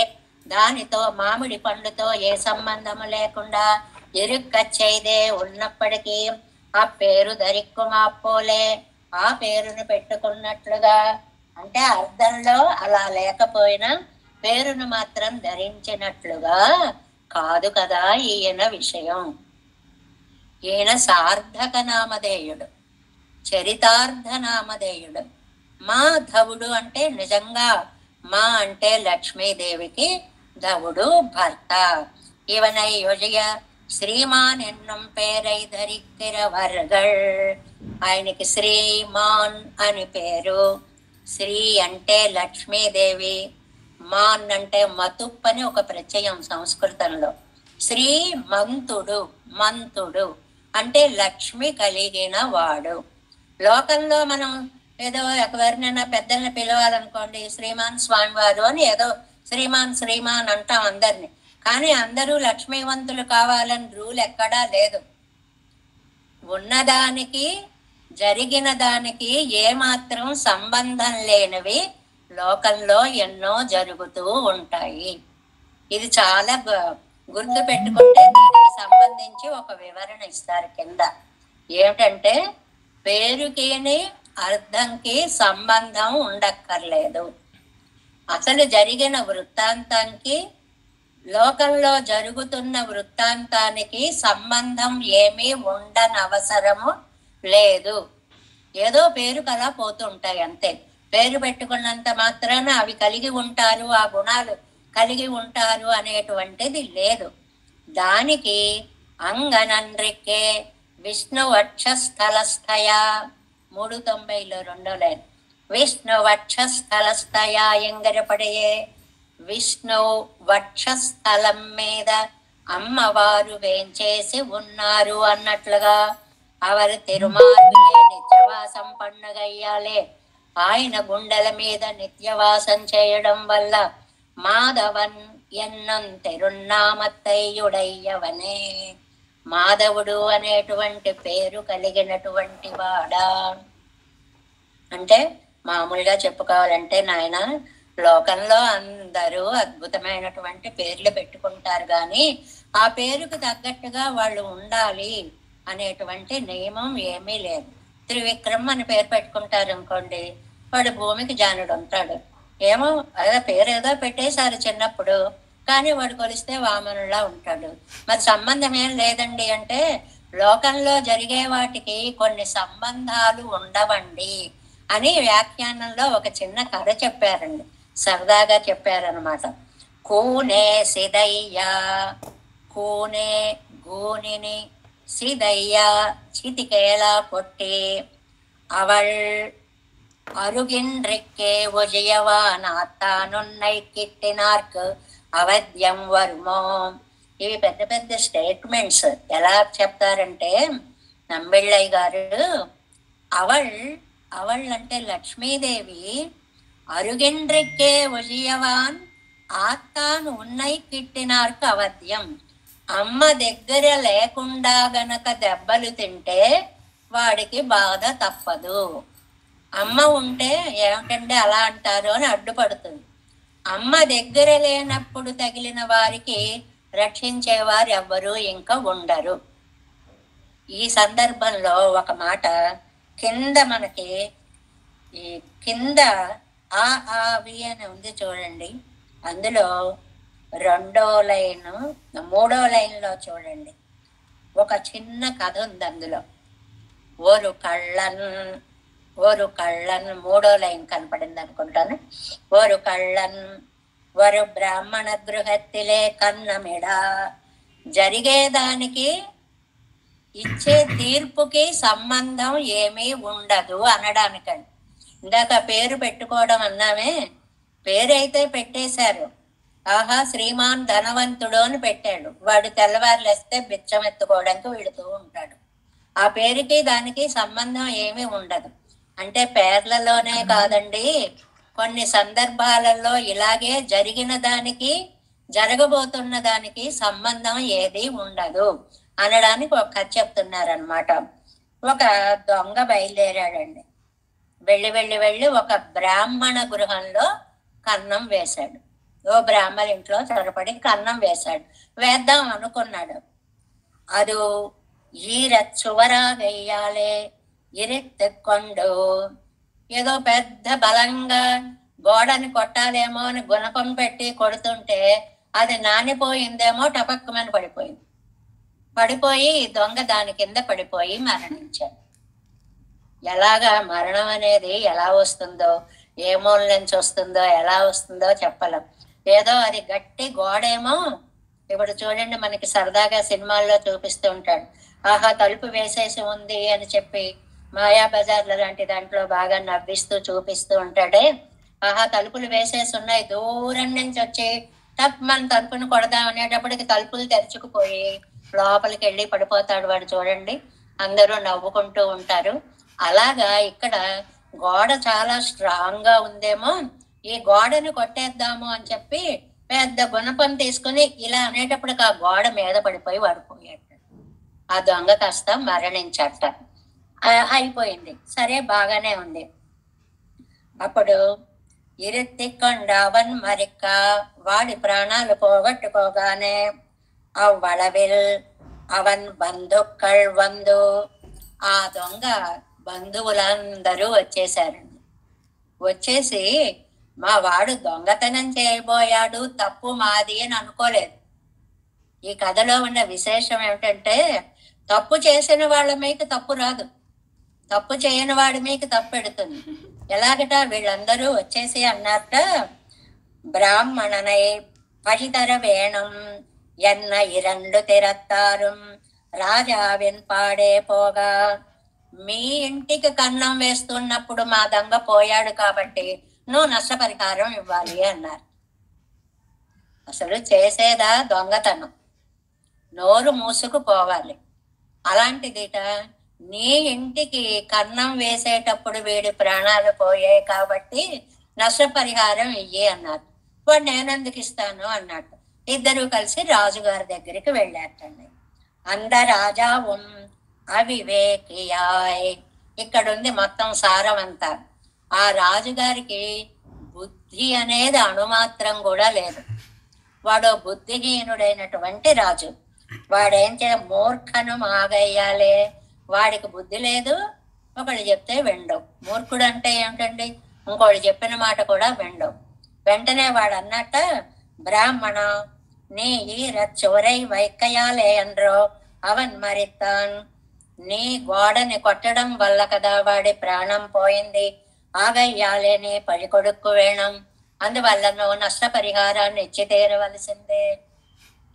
దానితో మామిడి పండుతో ఏ సంబంధము లేకుండా ఇరుక్కచ్చైదే ఉన్నప్పటికీ ఆ పేరు ధరిక్కు మాపోలే, ఆ పేరును పెట్టుకున్నట్లుగా. అంటే అర్థంలో అలా లేకపోయినా పేరును మాత్రం ధరించినట్లుగా కాదు కదా ఈయన విషయం. ఈయన సార్థక నామధేయుడు, చరితార్థ నామధేయుడు. మాధవుడు అంటే నిజంగా మా అంటే లక్ష్మీదేవికి, ధవుడు భర్త. ఇవనై యోజయ శ్రీమాన్ ఎన్నం పేరై ధరిక్కిరవర్గల్. ఆయనకి శ్రీమాన్ అని పేరు. శ్రీ అంటే లక్ష్మీదేవి, మాన్ అంటే మతుప్ అని ఒక ప్రత్యయం సంస్కృతంలో. శ్రీ మంతుడు అంటే లక్ష్మి కలిగిన వాడు. లోకంలో మనం ఏదో ఎవరినైనా పెద్దల్ని పిలవాలనుకోండి, శ్రీమాన్ స్వామివారు అని ఏదో శ్రీమాన్ అంటాం అందరిని. కానీ అందరూ లక్ష్మీవంతులు కావాలని రూల్ ఎక్కడా లేదు. ఉన్నదానికి జరిగిన దానికి ఏమాత్రం సంబంధం లేనివి లోకంలో ఎన్నో జరుగుతూ ఉంటాయి. ఇది చాలా గుర్తు పెట్టుకుంటే దీనికి సంబంధించి ఒక వివరణ ఇస్తారు కింద. ఏమిటంటే పేరుకిని అర్థంకి సంబంధం ఉండక్కర్లేదు. అసలు జరిగిన వృత్తాంతానికి లోకంలో జరుగుతున్న వృత్తాంతానికి సంబంధం ఏమీ ఉండనవసరము లేదు. ఏదో పేరుకు అలా పోతుంటాయి అంతే. పేరు పెట్టుకున్నంత మాత్రాన అవి కలిగి ఉంటారు, ఆ గుణాలు కలిగి ఉంటారు అనేటువంటిది లేదు. దానికి అంగనండ్రికే విష్ణు వక్షస్థలస్థయా 390లో 2వ లైన్. విష్ణు వక్షస్థలస్థయా ఎంగరపడయే. విష్ణు వక్షస్థలం మీద అమ్మవారు వేంచేసి ఉన్నారు అన్నట్లుగా అవరు తిరుమార్గులే నిత్యవాసం పండుగయ్యాలే. ఆయన గుండెల మీద నిత్యవాసం చేయడం వల్ల మాధవన్ ఎన్నం తిరున్నామత్తయ్యుడయ్యవనే. మాధవుడు అనేటువంటి పేరు కలిగినటువంటి వాడా అంటే మామూలుగా చెప్పుకోవాలంటే నాయన లోకంలో అందరూ అద్భుతమైనటువంటి పేర్లు పెట్టుకుంటారు, కానీ ఆ పేరుకు తగ్గట్టుగా వాళ్ళు ఉండాలి అనేటువంటి నియమం ఏమీ లేదు. త్రివిక్రమ్ అని పేరు పెట్టుకుంటారు అనుకోండి, వాడు భూమికి జానుడు ఉంటాడు. ఏమో అదే పేరు ఏదో పెట్టేశారు చిన్నప్పుడు, కానీ వాడు కొలిస్తే వామనులా ఉంటాడు. మరి సంబంధం ఏం లేదండి అంటే లోకంలో జరిగే వాటికి కొన్ని సంబంధాలు ఉండవండి అని వ్యాఖ్యానంలో ఒక చిన్న కథ చెప్పారండి, సరదాగా చెప్పారనమాట. కూనే సిదయ్యా, కూనే గూనిని సిదయ్యా చితికేలా కొట్టి అవళ్ అరుగిన్రిక్కే ఉజయవానాత్తానున్నై కిట్టినార్క్ అవధ్యం వర్మో. ఇవి పెద్ద పెద్ద స్టేట్మెంట్స్. ఎలా చెప్తారంటే నంబిళ్ళయ్య గారు అవళ్ అంటే లక్ష్మీదేవి అరుగిన్రిక్కే ఉజయవాన్ ఆత్తాను ఉన్నై కిట్టినార్క్ అవధ్యం. అమ్మ దగ్గర లేకుండా గనక దెబ్బలు తింటే వాడికి బాధ తప్పదు. అమ్మ ఉంటే ఏమిటంటే అలా అంటారు అని అడ్డుపడుతుంది. అమ్మ దగ్గర లేనప్పుడు తగిలిన వారికి రక్షించేవారు ఎవ్వరూ ఇంకా ఉండరు. ఈ సందర్భంలో ఒక మాట కింద మనకి ఈ కింద ఆవి అని ఉంది చూడండి, అందులో 2వ లైన్ 3వ లైన్లో చూడండి ఒక చిన్న కథ ఉంది. అందులో ఓరు కళ్ళన్ 3వ లైన్ కనపడింది అనుకుంటాను. ఓరు కళ్ళన్ వరు బ్రాహ్మణ గృహత్తిలే కన్నమిడ. జరిగేదానికి ఇచ్చే తీర్పుకి సంబంధం ఏమీ ఉండదు అనడానికండి. ఇందాక పేరు పెట్టుకోవడం అన్నామే, పేరైతే పెట్టేశారు. ఆహా శ్రీమాన్ ధనవంతుడు అని పెట్టాడు, వాడు తెల్లవారులేస్తే బిచ్చం ఎత్తుకోవడానికి వెళుతూ ఉంటాడు. ఆ పేరుకి దానికి సంబంధం ఏమీ ఉండదు. అంటే పేర్లలోనే కాదండి, కొన్ని సందర్భాలలో ఇలాగే జరిగిన దానికి జరగబోతున్న దానికి సంబంధం ఏది ఉండదు అనడానికి ఒక కథ చెప్తున్నారనమాట. ఒక దొంగ బయలుదేరాడండి. వెళ్ళి ఒక బ్రాహ్మణ గృహంలో కన్నం వేశాడు. ఓ బ్రాహ్మణ ఇంట్లో చొరపడి కన్నం వేశాడు. వేద్దాం అనుకున్నాడు. అది ఈరచ్చువరా వెయ్యాలే ఇరెత్తుకొండు. ఏదో పెద్ద బలంగా గోడని కొట్టాలేమో అని గుణపం పెట్టి కొడుతుంటే అది నానిపోయిందేమో, టపక్కుమని పడిపోయి దొంగ దాని కింద పడిపోయి మరణించాడు. ఎలాగా మరణం అనేది ఎలా వస్తుందో, ఏ మూల నుంచి వస్తుందో, ఎలా వస్తుందో చెప్పలేం. ఏదో అది గట్టి గోడేమో. ఇప్పుడు చూడండి మనకి సరదాగా సినిమాల్లో చూపిస్తూ ఉంటాడు, ఆహా తలుపు వేసేసి ఉంది అని చెప్పి మాయాబజార్ల లాంటి దాంట్లో బాగా నవ్విస్తూ చూపిస్తూ ఉంటాడే. ఆహా తలుపులు వేసేసి ఉన్నాయి, దూరం నుంచి వచ్చి టప్ మన తలుపును కొడదాం అనేటప్పటికి తలుపులు తెరుచుకుపోయి లోపలికి వెళ్ళి పడిపోతాడు వాడు. చూడండి అందరూ నవ్వుకుంటూ ఉంటారు. అలాగా ఇక్కడ గోడ చాలా స్ట్రాంగ్ గా ఉందేమో, ఈ గోడని కొట్టేద్దాము అని చెప్పి పెద్ద గుణపం తీసుకుని ఇలా అనేటప్పటికి ఆ గోడ మీద పడిపోయి పడిపోయాడు. ఆ దొంగ కాస్త మరణించట. అయిపోయింది, సరే బాగానే ఉంది. అప్పుడు ఇరెత్తికొండవన్ మరిక్క వాడి ప్రాణాలు పోగొట్టుకోగానే అవ్వళవిల్ అవన్ బంధుక్కల్ వందు. ఆ దొంగ బంధువులందరూ వచ్చేసారండి. వచ్చేసి మా వాడు దొంగతనం చేయబోయాడు, తప్పు మాది అని అనుకోలేదు. ఈ కథలో ఉన్న విశేషం ఏమిటంటే, తప్పు చేసిన వాళ్ళ మీకు తప్పు రాదు, తప్పు చేయని వాడి మీకు తప్పు పెడుతుంది. ఎలాగట, వీళ్ళందరూ వచ్చేసి అన్నట్ట, బ్రాహ్మణనై పడితర వేణం ఎన్న ఇరండు తిరత్తారం రాజావిన్ పాడే పోగా, మీ ఇంటికి కన్నం వేస్తున్నప్పుడు మా దొంగ పోయాడు కాబట్టి నువ్వు నష్టపరిహారం ఇవ్వాలి అన్నారు. అసలు చేసేదా దొంగతనం, నోరు మూసుకుపోవాలి. అలాంటిదిట, నీ ఇంటికి కన్నం వేసేటప్పుడు వీడి ప్రాణాలు పోయాయి కాబట్టి నష్టపరిహారం ఇయ్యి అన్నారు. వాడు నేనెందుకు ఇస్తాను అన్నట్టు ఇద్దరు కలిసి రాజుగారి దగ్గరికి వెళ్ళారటండి. అంద రాజా అవివేకియాయ్. ఇక్కడుంది మొత్తం సారం అంతా. ఆ రాజుగారికి బుద్ధి అనేది అణుమాత్రం కూడా లేదు. వాడు బుద్ధిహీనుడైనటువంటి రాజు. వాడేం మూర్ఖను మాగయ్యాలే, వాడికి బుద్ధి లేదు, ఒకళ్ళు చెప్తే వినడం. మూర్ఖుడు అంటే ఏమిటండి, ఇంకోళ్ళు చెప్పిన మాట కూడా వినడం. వెంటనే వాడు అన్నట్ట, బ్రాహ్మణ நீ ஈரச்சுவரை வைக்கையாலே என்றோ அவன் మరిత్తాన్. నీ గోడని కొట్టడం వల్ల కదా వాడి ప్రాణం పోయింది, ఆగయ్యాలే నీ పడి కొడుకు వేణం, అందువల్ల నువ్వు నష్టపరిహారాన్ని ఇచ్చి తీరవలసిందే.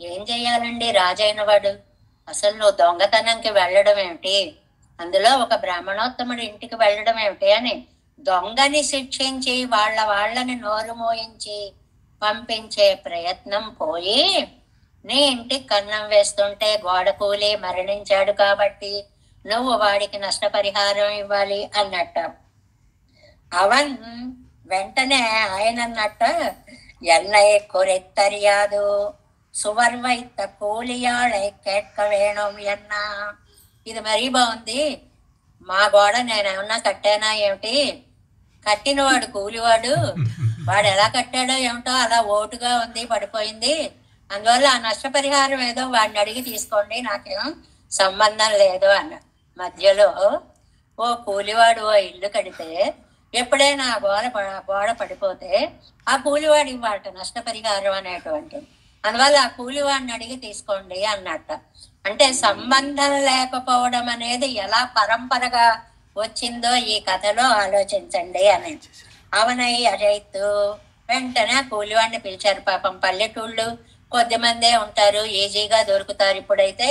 ఏం చెయ్యాలండి రాజైన వాడు? అసలు నువ్వు దొంగతనంకి వెళ్ళడం ఏమిటి, అందులో ఒక బ్రాహ్మణోత్తముడి ఇంటికి వెళ్ళడం ఏమిటి అని దొంగని శిక్షించి వాళ్ళని నోరు మోయించి పంపించే ప్రయత్నం పోయి, నీ ఇంటికి కన్నం వేస్తుంటే గోడ కూలి మరణించాడు కాబట్టి నువ్వు వాడికి నష్టపరిహారం ఇవ్వాలి అన్నట్ట. అవన్ వెంటనే ఆయన అన్నట్ట, ఎన్నై కొరెత్తరియాదు సువర్వైత కూలియాళై కేట్క వేణం ఎన్న. ఇది మరీ బాగుంది. మా గోడ నేనేమన్నా కట్టానా ఏమిటి, కట్టినవాడు కూలివాడు, వాడు ఎలా కట్టాడో ఏమిటో అలా ఓటుగా ఉంది, పడిపోయింది, అందువల్ల ఆ నష్టపరిహారం ఏదో వాడిని అడిగి తీసుకోండి, నాకేం సంబంధం లేదు అన్న. మధ్యలో ఓ కూలివాడు ఓ ఇల్లు కడితే ఎప్పుడైనా ఆ గోడ పడిపోతే ఆ కూలివాడి వాట నష్టపరిహారం అనేటువంటిది, అందువల్ల ఆ కూలివాడిని అడిగి తీసుకోండి అన్నట్ట. అంటే సంబంధం లేకపోవడం అనేది ఎలా పరంపరగా వచ్చిందో ఈ కథలో ఆలోచించండి అని. అవనై అజైతు వెంటనే కూలివాడిని పిలిచారు. పాపం పల్లెటూళ్ళు కొద్దిమందే ఉంటారు, ఈజీగా దొరుకుతారు. ఇప్పుడైతే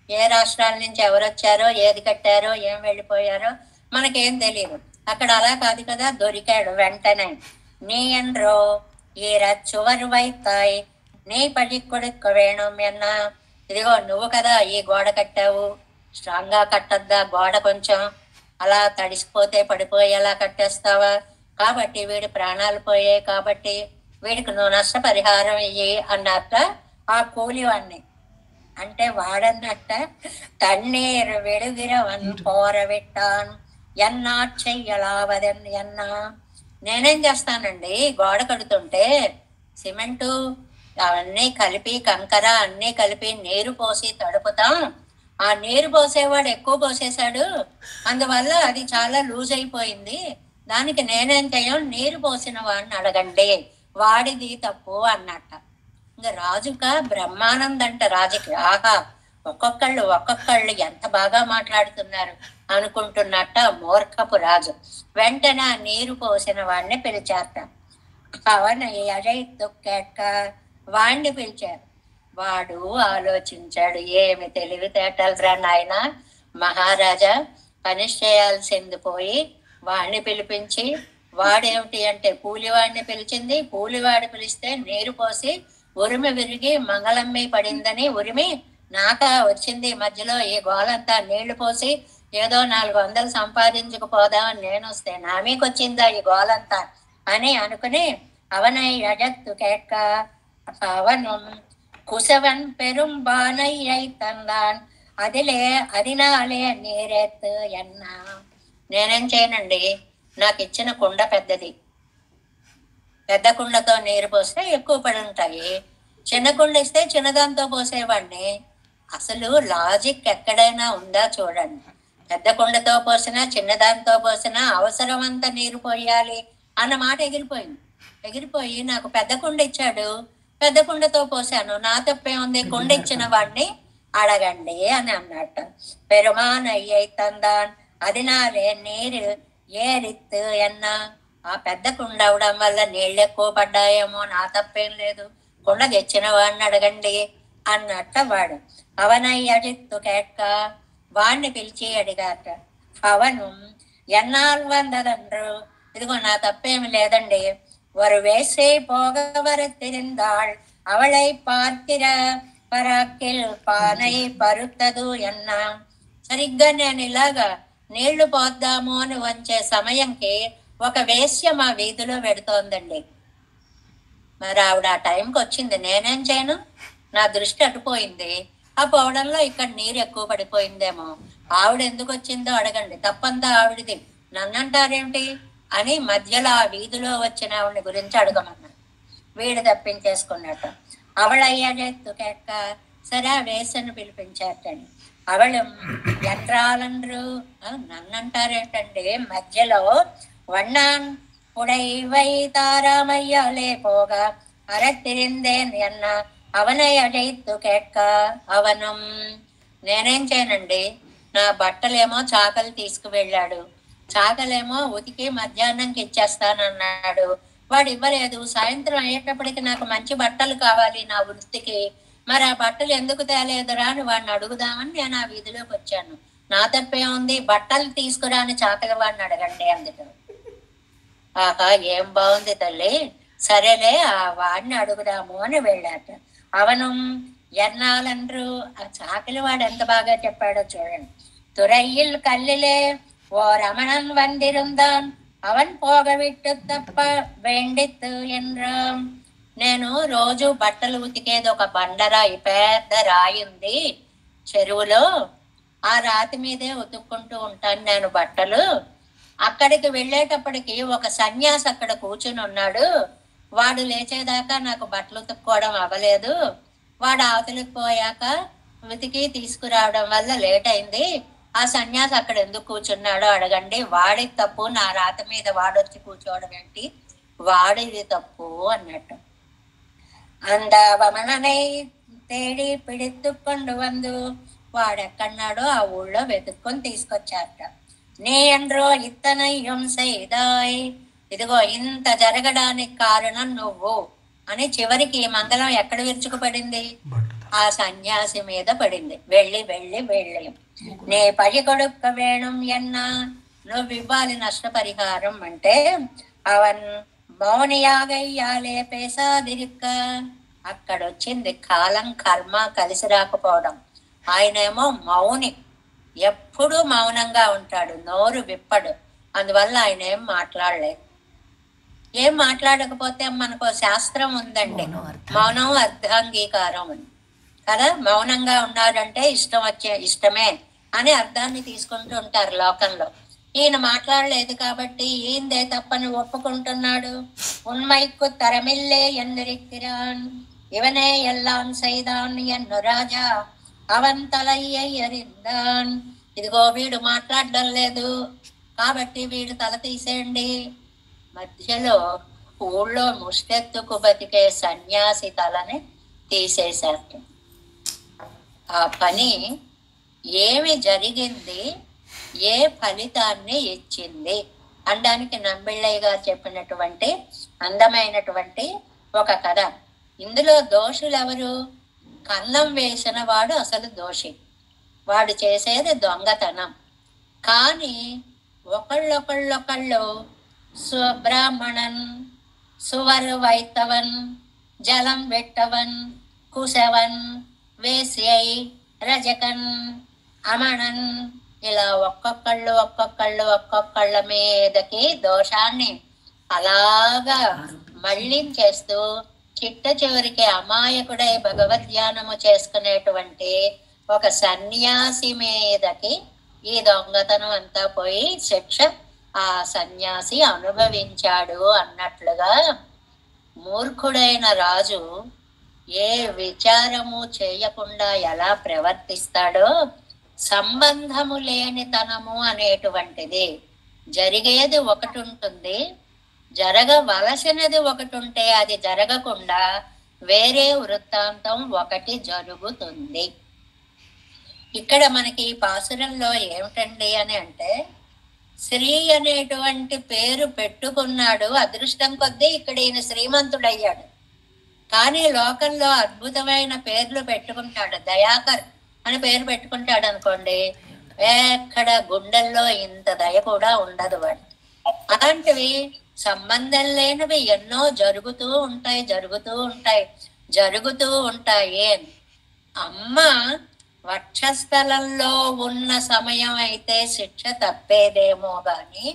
ఏ రాష్ట్రాల నుంచి ఎవరు వచ్చారో, ఏది కట్టారో, ఏం వెళ్ళిపోయారో మనకేం తెలియదు. అక్కడ అలా కాదు కదా, దొరికాడు వెంటనే. నీ ఎండ్రో ఈ రచ్చువరు వైతాయి నీ పడి కొడుకు వేణం ఎన్న. ఇదిగో నువ్వు కదా ఈ గోడ కట్టావు, స్ట్రాంగ్ గా కట్టద్దా గోడ, కొంచెం అలా తడిసిపోతే పడిపోయేలా కట్టేస్తావా, కాబట్టి వీడి ప్రాణాలు పోయాయి కాబట్టి వీడికి నువ్వు నష్టపరిహారం ఇయ్యి అన్నట్ట ఆ కూలివాణ్ణి. అంటే వాడన్నట్ట, తన్నీరు వెడుగిరవన్ పోరవిట్టాన్ ఎన్నాచెయ్యలావదన్ ఎన్న. నేనేం చేస్తానండి, గోడ కడుతుంటే సిమెంటు అవన్నీ కలిపి, కంకర అన్నీ కలిపి నీరు పోసి తడుపుతాం. ఆ నీరు పోసేవాడు ఎక్కువ పోసేశాడు, అందువల్ల అది చాలా లూజ్ అయిపోయింది, దానికి నేనేం చెయ్యం, నీరు పోసిన వాడిని అడగండి, వాడిది తప్పు అన్నట్ట. ఇంకా రాజుక బ్రహ్మానందంట రాజుకి. ఆహా, ఒక్కొక్కళ్ళు ఎంత బాగా మాట్లాడుతున్నారు అనుకుంటున్నట్ట మూర్ఖపు రాజు. వెంటనే ఆ నీరు పోసిన వాడిని పిలిచారట. అవన అజైతు కేట్క వాణ్ణి పిలిచారు. వాడు ఆలోచించాడు, ఏమి తెలివితేటలు రా నాయన, మహారాజా పని చేయాల్సింది పోయి వాడిని పిలిపించి, వాడేమిటి అంటే కూలివాడిని పిలిచింది, కూలివాడి పిలిస్తే నీరు పోసి ఉరిమి విరిగి మంగళమ్మి పడిందని ఉరిమి నాక వచ్చింది, మధ్యలో ఈ గోలంతా నీళ్లు పోసి ఏదో 400 సంపాదించుకుపోదామని నేను వస్తే నా మీకొచ్చిందా ఈ గోలంతా అని అనుకుని అవనై అజత్తు కేట్క అవను కుసవన్ పెరుంబానయ్యై తందాన్ అదిలే అదినాలే నీరెత్తు ఎన్న. నేనేం చేయనండి, నాకు ఇచ్చిన కుండ పెద్దది, పెద్ద కుండతో నీరు పోస్తే ఎక్కువ పడి ఉంటాయి, చిన్న కుండ ఇస్తే చిన్నదాంతో పోసేవాడిని. అసలు లాజిక్ ఎక్కడైనా ఉందా చూడండి. పెద్ద కుండతో పోసినా చిన్నదానితో పోసినా అవసరం అంత నీరు పోయాలి అన్న మాట ఎగిరిపోయింది. ఎగిరిపోయి నాకు పెద్ద కుండ ఇచ్చాడు, పెద్ద కుండతో పోసాను, నా తప్పే ఉంది, కుండ ఇచ్చిన వాడిని అడగండి అని అన్నట్టు. పెరుమాన్ అయ్యై తందాన్ అదినాలే నీరు ఏరిత్తు ఎన్న. ఆ పెద్ద కుండ అవడం వల్ల నీళ్ళు ఎక్కువ పడ్డాయేమో, నా తప్పేం లేదు, కుండ తెచ్చిన వాడిని అడగండి అన్నట్ట వాడు. అవనయ్యడిత్తు కేట్క, వాణ్ణి పిలిచి అడిగాట. అవను ఎన్నాళ్ళు వందదండ్రు, ఇదిగో నా తప్పేమి లేదండి, ஒரு வேசை போக வரத்திருந்தாள் அவளை பார்க்கிற పరాకిల్ పానై పరుతదు ఎన్న. సరిగ్గా నేను ఇలాగా నీళ్లు పోద్దాము అని వచ్చే సమయంకి ఒక వేశ్య మా వీధిలో పెడుతోందండి. మరి ఆవిడ ఆ టైంకి వచ్చింది, నేనేం చేయను, నా దృష్టి అటుపోయింది. ఆ పోవడంలో ఇక్కడ నీరు ఎక్కువ పడిపోయిందేమో, ఆవిడ ఎందుకు వచ్చిందో అడగండి, తప్పంతా ఆవిడది, నన్నంటారేమిటి అని మధ్యలో ఆ వీధిలో వచ్చిన ఆవిడ గురించి అడగమన్నాడు. వీడు తప్పించేసుకున్నట్టు. అవళయ్యెత్తు కేక్క, సరే ఆ వేసను పిలిపించారటండి. అవళం ఎంట్రాలండ్రు, నన్నంటారేటండి మధ్యలో, వన్నాన్ ఉడైవై తారామయ్యాలే పోగా అరతిరిందేన్ ఎన్న. అవనై అడైత్తు కేక్క అవనం, నేనేం చేయనండి, నా బట్టలేమో చాకలి తీసుకువెళ్ళాడు, చాకలేమో ఉతికి మధ్యాహ్నంకి ఇచ్చేస్తానన్నాడు, వాడు ఇవ్వలేదు. సాయంత్రం అయ్యేటప్పటికి నాకు మంచి బట్టలు కావాలి నా వృత్తికి, మరి ఆ బట్టలు ఎందుకు తేలేదురా అని వాడిని అడుగుదామని నేను ఆ వీధిలోకి వచ్చాను. నా తప్పే ఉంది, బట్టలు తీసుకురాని చాకలి వాడిని అడగండి అందుకు. ఆహా, ఏం బాగుంది తల్లి, సరేలే ఆ వాడిని అడుగుదాము అని వెళ్ళాట. అవను ఎన్నాలండ్రు, ఆ చాకలి వాడు ఎంత బాగా చెప్పాడో చూడండి. తురయ్యిల్ కల్లిలే ఓ రమణన్ వందిరుందాన్ అవన్ పోగ విట్టు తప్ప వెండిత్తు ఎన్రాం. నేను రోజు బట్టలు ఉతికేది ఒక బండరాయి, పెద్ద రాయి ఉంది చెరువులో, ఆ రాతి మీదే ఉతుక్కుంటూ ఉంటాను నేను బట్టలు. అక్కడికి వెళ్ళేటప్పటికి ఒక సన్యాసి అక్కడ కూర్చుని ఉన్నాడు, వాడు లేచేదాకా నాకు బట్టలు ఉతుక్కోవడం అవ్వలేదు, వాడు అవతలికి పోయాక ఉతికి తీసుకురావడం వల్ల లేట్ అయింది. ఆ సన్యాసి అక్కడ ఎందుకు కూర్చున్నాడో అడగండి, వాడి తప్పు, నా రాత మీద వాడొచ్చి కూర్చోవడం ఏంటి, వాడిది తప్పు అన్నట్టు. అందవమనై తేడి పిడిత్తుకొండు వందు, వాడెక్కడున్నాడో ఆ ఊళ్ళో వెతుక్కొని తీసుకొచ్చారట. నీ ఎండ్రో ఇత్తనయ్యం సైదాయ్, ఇదిగో ఇంత జరగడానికి కారణం నువ్వు అని. చివరికి ఈ మంగళం ఎక్కడ విరుచుకుపడింది, ఆ సన్యాసి మీద పడింది. వెళ్ళి వెళ్ళి వెళ్ళి నే పడి కొడుక్క వేణం ఎన్నా, నువ్వు ఇవ్వాలి నష్టపరిహారం అంటే. అవన్ మౌనియాగయ్యాలే పేసాదిరిక్క, అక్కడ వచ్చింది కాలం కర్మ కలిసి రాకపోవడం. ఆయనేమో మౌని, ఎప్పుడూ మౌనంగా ఉంటాడు, నోరు విప్పడు, అందువల్ల ఆయన ఏం మాట్లాడలేదు. ఏం మాట్లాడకపోతే మనకు శాస్త్రం ఉందండి, మౌనం అర్ధాంగీకారం అని కదా. మౌనంగా ఉన్నాడంటే ఇష్టమే అని అర్థాన్ని తీసుకుంటూ ఉంటారు లోకంలో. ఈయన మాట్లాడలేదు కాబట్టి ఈయనదే తప్పని ఒప్పుకుంటున్నాడు. ఉన్మైక్కు తరమిల్లే ఎందరిక్కిరాన్ ఇవనే ఎల్లాం సైదాన్ ఎన్ను రాజా అవంతలయ్యరిందాన్. ఇదిగో వీడు మాట్లాడడం లేదు కాబట్టి వీడు తల తీసేయండి. మధ్యలో ఊళ్ళో ముష్టెత్తుకు బతికే సన్యాసి తలని తీసేశారు. ఆ పని ఏమి జరిగింది, ఏ ఫలితాన్ని ఇచ్చింది అనడానికి నంబిళ్ళయ్య గారు చెప్పినటువంటి అందమైనటువంటి ఒక కథ. ఇందులో దోషులు ఎవరు, కన్నం వేసిన వాడు అసలు దోషి, వాడు చేసేది దొంగతనం. కానీ ఒకళ్ళొకళ్ళు సుబ్రాహ్మణన్ సువరు వైతవన్ జలం వెట్టవన్ కుశవన్ వేశ్యై రజకన్ అమణన్, ఇలా ఒక్కొక్కళ్ళ మీదకి దోషాన్ని అలాగా మళ్ళించేస్తూ చిట్ట చివరికి అమాయకుడై భగవద్ధ్యానము చేసుకునేటువంటి ఒక సన్యాసి మీదకి ఈ దొంగతనం అంతా పోయి శిక్ష ఆ సన్యాసి అనుభవించాడు అన్నట్లుగా. మూర్ఖుడైన రాజు ఏ విచారము చేయకుండా ఎలా ప్రవర్తిస్తాడో సంబంధము లేనితనము అనేటువంటిది. జరిగేది ఒకటి ఉంటుంది, జరగవలసినది ఒకటి ఉంటే అది జరగకుండా వేరే వృత్తాంతం ఒకటి జరుగుతుంది. ఇక్కడ మనకి ఈ పాసురంలో ఏమిటండి అని అంటే, శ్రీ అనేటువంటి పేరు పెట్టుకున్నాడు, అదృష్టం కొద్దీ ఇక్కడ ఈయన శ్రీమంతుడయ్యాడు. కానీ లోకంలో అద్భుతమైన పేర్లు పెట్టుకుంటాడు, దయాకర్ అని పేరు పెట్టుకుంటాడు అనుకోండి, ఎక్కడ గుండెల్లో ఇంత దయ కూడా ఉండదు వాడు. అలాంటివి సంబంధం లేనివి ఎన్నో జరుగుతూ ఉంటాయి. అమ్మ వక్షస్థలంలో ఉన్న సమయం అయితే శిక్ష తప్పేదేమో గాని,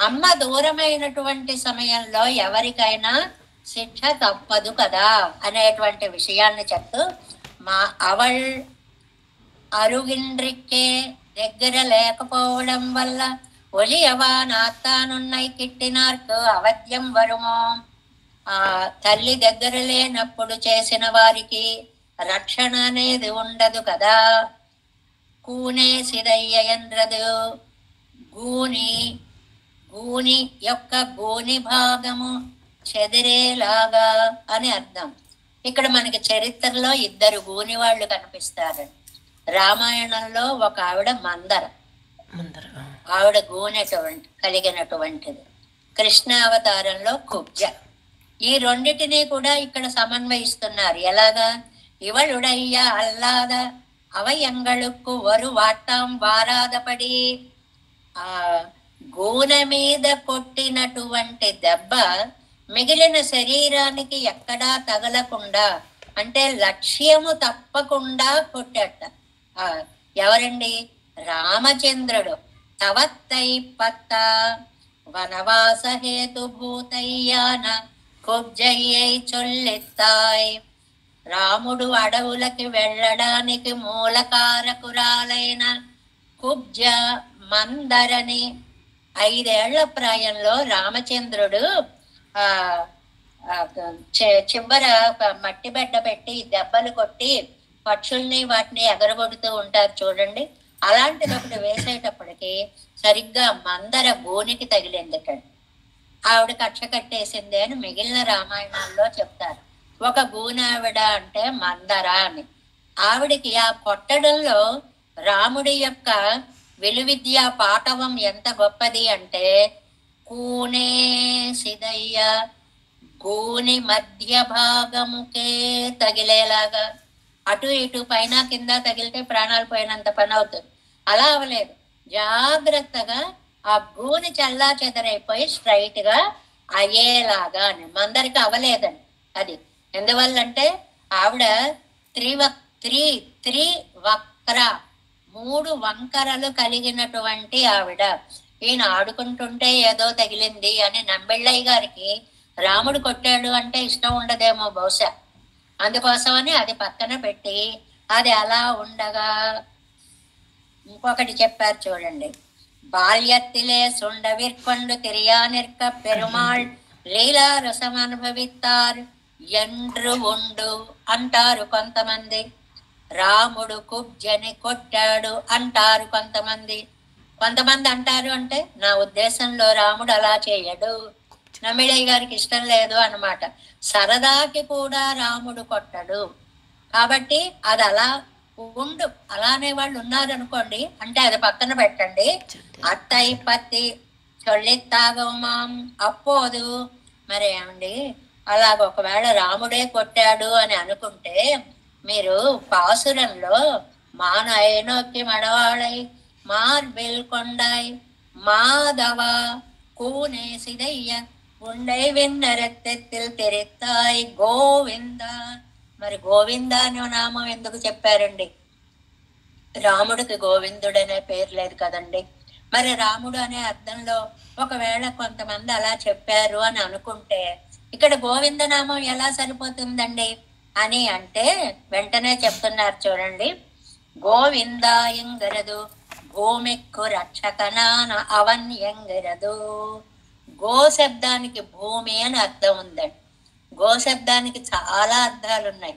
అమ్మ దూరమైనటువంటి సమయంలో ఎవరికైనా శిక్ష తప్పదు కదా అనేటువంటి విషయాన్ని చెప్తూ, అవள் అరుగిండ్రిక్కే దగ్గర లేకపోవడం వల్ల ఒలియవా నాత్తానున్నై కిట్టినార్కు అవధ్యం వరుమో. ఆ తల్లి దగ్గర లేనప్పుడు చేసిన వారికి రక్షణ అనేది ఉండదు కదా. కూనే సిదయ్య ఎంద్రదు, గూని యొక్క గూని భాగము చెదిరేలాగా అని అర్థం. ఇక్కడ మనకి చరిత్రలో ఇద్దరు గూని వాళ్ళు కనిపిస్తారు. రామాయణంలో ఒక ఆవిడ మందర, ఆవిడ కలిగినటువంటిది. కృష్ణావతారంలో కుబ్జ. ఈ రెండిటిని కూడా ఇక్కడ సమన్వయిస్తున్నారు. ఎలాగా? ఇవళుడయ్య అల్లాద అవ ఎంగళుక్కు వరు వాట్టాం వారాదపడి. ఆ గూనె మీద కొట్టినటువంటి దెబ్బ మిగిలిన శరీరానికి ఎక్కడా తగలకుండా, అంటే లక్ష్యము తప్పకుండా కొట్టట. ఎవరండి? రామచంద్రుడు. తవత్తై పత్త వనవాస హేతు భూతయ్యాన కుబ్జయ్యై చొల్లెత్తాయ్. రాముడు అడవులకి వెళ్ళడానికి మూలకారకురాలైన కుబ్జ మందరని 5 ఏళ్ల ప్రాయంలో రామచంద్రుడు చివర మట్టి బెడ్డ పెట్టి దెబ్బలు కొట్టి పక్షుల్ని వాటిని ఎగరగొడుతూ ఉంటారు చూడండి. అలాంటిది ఒకటి వేసేటప్పటికి సరిగ్గా మందర గోనికి తగిలింది. ఆవిడ కక్ష కట్టేసింది అని మిగిలిన రామాయణాల్లో చెప్తారు. ఒక గూనావిడ అంటే మందర అని. ఆవిడికి ఆ కొట్టడంలో రాముడి యొక్క విలువిద్య పాటవం ఎంత గొప్పది అంటే, కూనే సిదయ్య గూని మధ్య భాగముకే తగిలేలాగా, అటు ఇటు పైన కింద తగిలితే ప్రాణాలు పోయినంత పని అవుతుంది. అలా అవలేదు, జాగ్రత్తగా ఆ గూని చల్లా చెదరైపోయి స్ట్రైట్ గా అయ్యేలాగా అని. మందరికి అవలేదండి. అది ఎందువల్లంటే ఆవిడ త్రివక్ర 3 వంకరలు కలిగినటువంటి ఆవిడ. ఈయన ఆడుకుంటుంటే ఏదో తగిలింది అని నంబిళ్ళయ్య గారికి రాముడు కొట్టాడు అంటే ఇష్టం ఉండదేమో బహుశా. అందుకోసమని అది పక్కన పెట్టి అది అలా ఉండగా ఇంకొకటి చెప్పారు చూడండి. బాల్యత్తిలే సుండవిర్కొండు తిరియానిర్క పెరుమాళ్ లీలా రసం అనుభవిస్తారు ఎండ్రు ఉండు అంటారు కొంతమంది. రాముడు కుబ్జని కొట్టాడు అంటారు కొంతమంది. కొంతమంది అంటారు అంటే నా ఉద్దేశంలో రాముడు అలా చేయడు, నమిళయ్య గారికి ఇష్టం లేదు అన్నమాట. సరదాకి కూడా రాముడు కొట్టడు కాబట్టి అది అలా ఉండు. అలానే వాళ్ళు ఉన్నారు అనుకోండి అంటే అది పక్కన పెట్టండి. అత్తై పత్తి చొల్లిత్తాగమాం అప్పోదు. మరి ఏమండి, అలాగ ఒకవేళ రాముడే కొట్టాడు అని అనుకుంటే మీరు పాసురంలో మానైనొక్కి మడవాళై మార్బిల్ కొండాయ్ మాధవ కూనేసిదయ్య ఉండై విన్నరెత్తెత్తిల్ తెరెత్తాయ్ గోవింద. మరి గోవింద అనే నామం ఎందుకు చెప్పారండి? రాముడికి గోవిందుడనే పేరు లేదు కదండి. మరి రాముడు అనే అర్థంలో ఒకవేళ కొంతమంది అలా చెప్పారు అని అనుకుంటే ఇక్కడ గోవింద నామం ఎలా సరిపోతుందండి అని అంటే వెంటనే చెప్తున్నారు చూడండి. గోవిందా ఎంగరదు భూమిక్కు రక్షకనాన అవన్ ఎంగరదు. గో శబ్దానికి భూమి అని అర్థం ఉందండి. గో శబ్దానికి చాలా అర్థాలు ఉన్నాయి.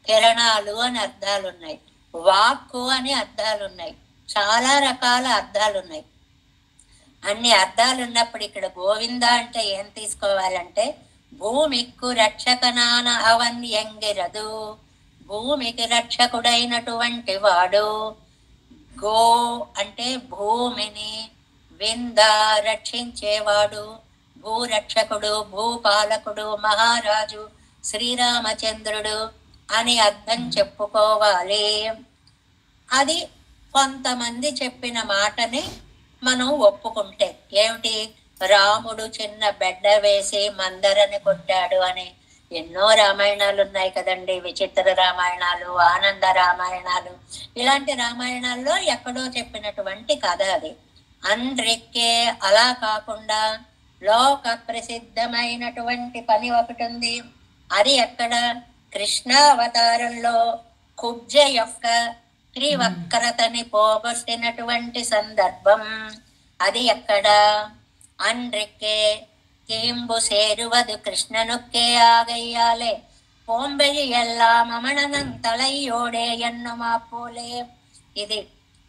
కిరణాలు అని అర్థాలు ఉన్నాయి, వాక్కు అని అర్థాలు ఉన్నాయి. చాలా రకాల అర్థాలు ఉన్నాయి. అన్ని అర్థాలు ఉన్నప్పుడు ఇక్కడ గోవింద అంటే ఏం తీసుకోవాలంటే భూమిక్కు రక్షకనాన అవన్యంగిరదు, భూమికి రక్షకుడైనటువంటి వాడు. గో అంటే భూమిని, వింద రక్షించేవాడు, భూరక్షకుడు, భూపాలకుడు, మహారాజు శ్రీరామచంద్రుడు అని అర్థం చెప్పుకోవాలి. అది కొంతమంది చెప్పిన మాటని మనం ఒప్పుకుంటే ఏమిటి, రాముడు చిన్న బెడ్డ వేసి మందరని కొట్టాడు అని. ఎన్నో రామాయణాలు ఉన్నాయి కదండి, విచిత్ర రామాయణాలు, ఆనంద రామాయణాలు. ఇలాంటి రామాయణాల్లో ఎక్కడో చెప్పినటువంటి కథ అది. అండ్రిక్కే అలా కాకుండా లోక ప్రసిద్ధమైనటువంటి పని ఒకటి ఉంది. అది ఎక్కడ, కృష్ణావతారంలో కుబ్జ యొక్క త్రివక్రతని పోగొట్టినటువంటి సందర్భం. అది ఎక్కడ, అన్రిక్కే తీంబు సేరువదు కృష్ణనుక్కే ఆగయ్యాలే పోంబెయి ఎల్లాం అమణనం తలయ్యోడే ఎన్ను మాపోలే. ఇది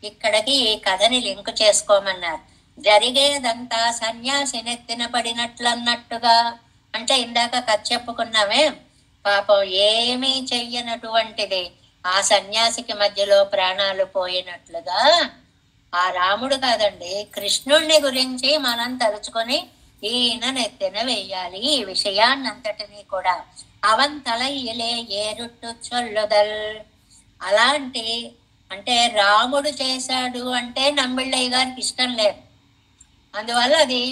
ఇక్కడికి ఈ కథని లింకు చేసుకోమన్నారు. జరిగేదంతా సన్యాసి నెత్తిన పడినట్లన్నట్టుగా. అంటే ఇందాక కథ చెప్పుకున్నామే, పాపం ఏమీ చెయ్యనటువంటిది ఆ సన్యాసికి మధ్యలో ప్రాణాలు పోయినట్లుగా ఆ రాముడు కాదండి, కృష్ణుణ్ణి గురించి మనం తలుచుకొని ఈయన నెత్తిన వెయ్యాలి ఈ విషయాన్నంతటినీ కూడా. అవంతల ఇలే ఏరుట్టు చొల్లుదల్. అలాంటి అంటే రాముడు చేశాడు అంటే నంబిళ్ళయ్య గారికి ఇష్టం లేదు. అందువల్ల అది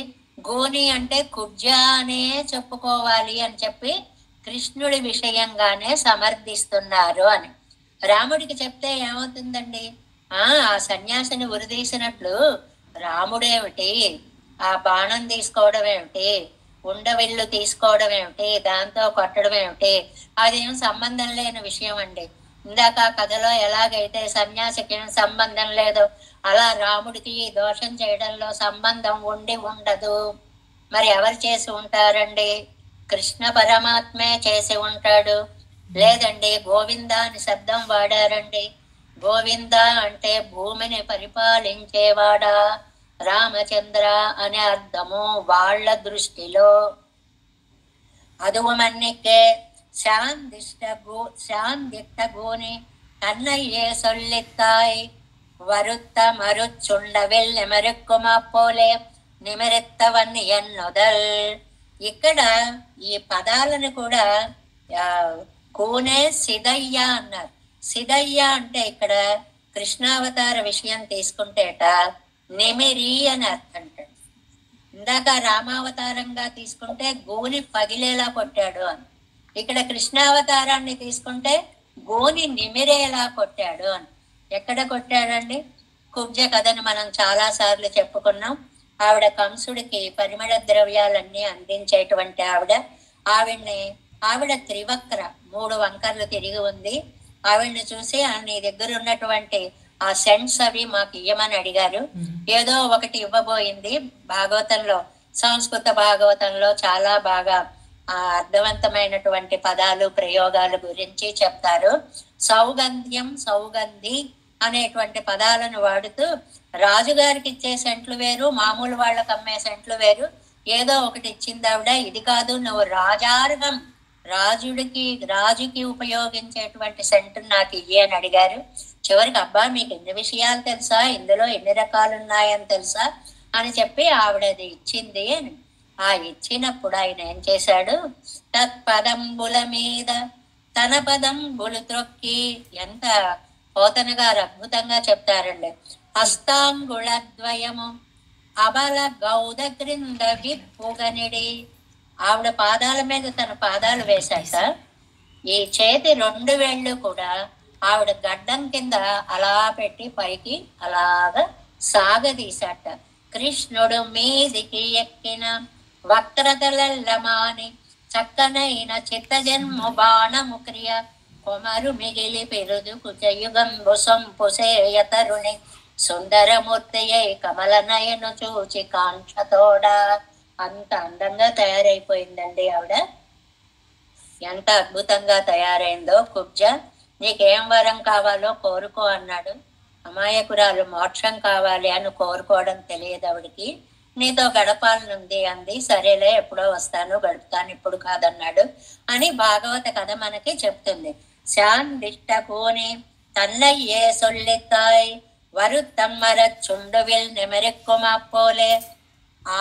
గోని అంటే కుబ్జ అనే చెప్పుకోవాలి అని చెప్పి కృష్ణుడి విషయంగానే సమర్థిస్తున్నారు అని. రాముడికి చెప్తే ఏమవుతుందండి, ఆ సన్యాసిని ఉరిదీసినట్లు రాముడేమిటి, ఆ బాణం తీసుకోవడం ఏమిటి, ఉండవిల్లు తీసుకోవడం ఏమిటి, దాంతో కొట్టడం ఏమిటి, అదేం సంబంధం లేని విషయం అండి. ఇందాక కథలో ఎలాగైతే సన్యాసికి సంబంధం లేదో అలా రాముడికి ఈ దోషం చేయడంలో సంబంధం ఉండి ఉండదు. మరి ఎవరు చేసి ఉంటారండి, కృష్ణ పరమాత్మే చేసి ఉంటాడు. లేదండి గోవింద అని శబ్దం వాడారండి. గోవింద అంటే భూమిని పరిపాలించేవాడా రామచంద్ర అనే అర్థము వాళ్ళ దృష్టిలో. அதுவுமன்னிக்கே சாந்திட்ட கூனி தன்னையே சொல்லித்தாய் வருத்த மறுచుండవిల్ నిమరుక్కుమా పోలే నిమరెత్తవన్ని ఎన్నుదల్. ఇక్కడ ఈ పదాలను కూడా కూనే సిదయ్య అన్నారు. సిదయ్య అంటే ఇక్కడ కృష్ణావతార విషయం తీసుకుంటేట నిమిరి అని అర్థం. ఇందాక రామావతారంగా తీసుకుంటే గోని పగిలేలా కొట్టాడు అని, ఇక్కడ కృష్ణావతారాన్ని తీసుకుంటే గోని నిమిరేలా కొట్టాడు అని. ఎక్కడ కొట్టాడండి, కుబ్జ కథను మనం చాలా సార్లు చెప్పుకున్నాం. ఆవిడ కంసుడికి పరిమళ ద్రవ్యాలన్నీ అందించేటువంటి ఆవిడ త్రివక్ర, 3 వంకర్లు తిరిగి ఉంది. ఆవిడ్ని చూసి నీ దగ్గర ఉన్నటువంటి ఆ సెంట్స్ అవి మాకు ఇయ్యమని అడిగారు. ఏదో ఒకటి ఇవ్వబోయింది. భాగవతంలో, సంస్కృత భాగవతంలో చాలా బాగా అర్థవంతమైనటువంటి పదాలు ప్రయోగాల గురించి చెప్తారు. సౌగంధ్యం, సౌగంధి అనేటువంటి పదాలను వాడుతూ రాజుగారికి ఇచ్చే సెంట్లు వేరు, మామూలు వాళ్ళకి అమ్మే సెంట్లు వేరు. ఏదో ఒకటి ఇచ్చింది ఆవిడ. ఇది కాదు, నువ్వు రాజార్హం, రాజుకి ఉపయోగించేటువంటి సెంటు నాకు ఇయ్యి అని అడిగారు. చివరికి అబ్బా మీకు ఎన్ని విషయాలు తెలుసా, ఇందులో ఎన్ని రకాలు ఉన్నాయని తెలుసా అని చెప్పి ఆవిడది ఇచ్చింది అని. ఆ ఇచ్చినప్పుడు ఆయన ఏం చేశాడు, తత్పదంబుల మీద తన పదంబులు త్రొక్కి, ఎంత పోతన గారు అద్భుతంగా చెప్తారండి. హస్తాంగుళద్వయము అబల గౌద క్రింద విప్పుగనిడి. ఆవిడ పాదాల మీద తన పాదాలు వేశాక ఈ చేతి 2 వేళ్ళు కూడా ఆవిడ గడ్డం కింద అలా పెట్టి పైకి అలాగా సాగదీశాట. కృష్ణుడు మీదికి ఎక్కిన వక్రతలెల్లమాని చక్కనైన చిత్తజన్ము బాణము క్రియ కొమరు మిగిలి పెరుదు కుచయుగంబు సొంపుసేయ తరుణి సుందరమూర్తియై కమల నయను చూచి కాంక్షతోడ. అంత అందంగా తయారైపోయిందండి ఆవిడ. ఎంత అద్భుతంగా తయారైందో. కుబ్జ నీకేం వరం కావాలో కోరుకో అన్నాడు. అమాయకురాలు మోక్షం కావాలి అని కోరుకోవడం తెలియదు ఆవిడికి. నీతో గడపాలనుంది అంది. సరేలే ఎప్పుడో వస్తాను, గడుపుతాను, ఇప్పుడు కాదన్నాడు అని భాగవత కథ మనకి చెప్తుంది. శాంతిష్ట కూని తన్నయ్యే సొల్లితాయ్ వరుత్తం మరచుండువిల్ నిమరిక్కుమా పోలే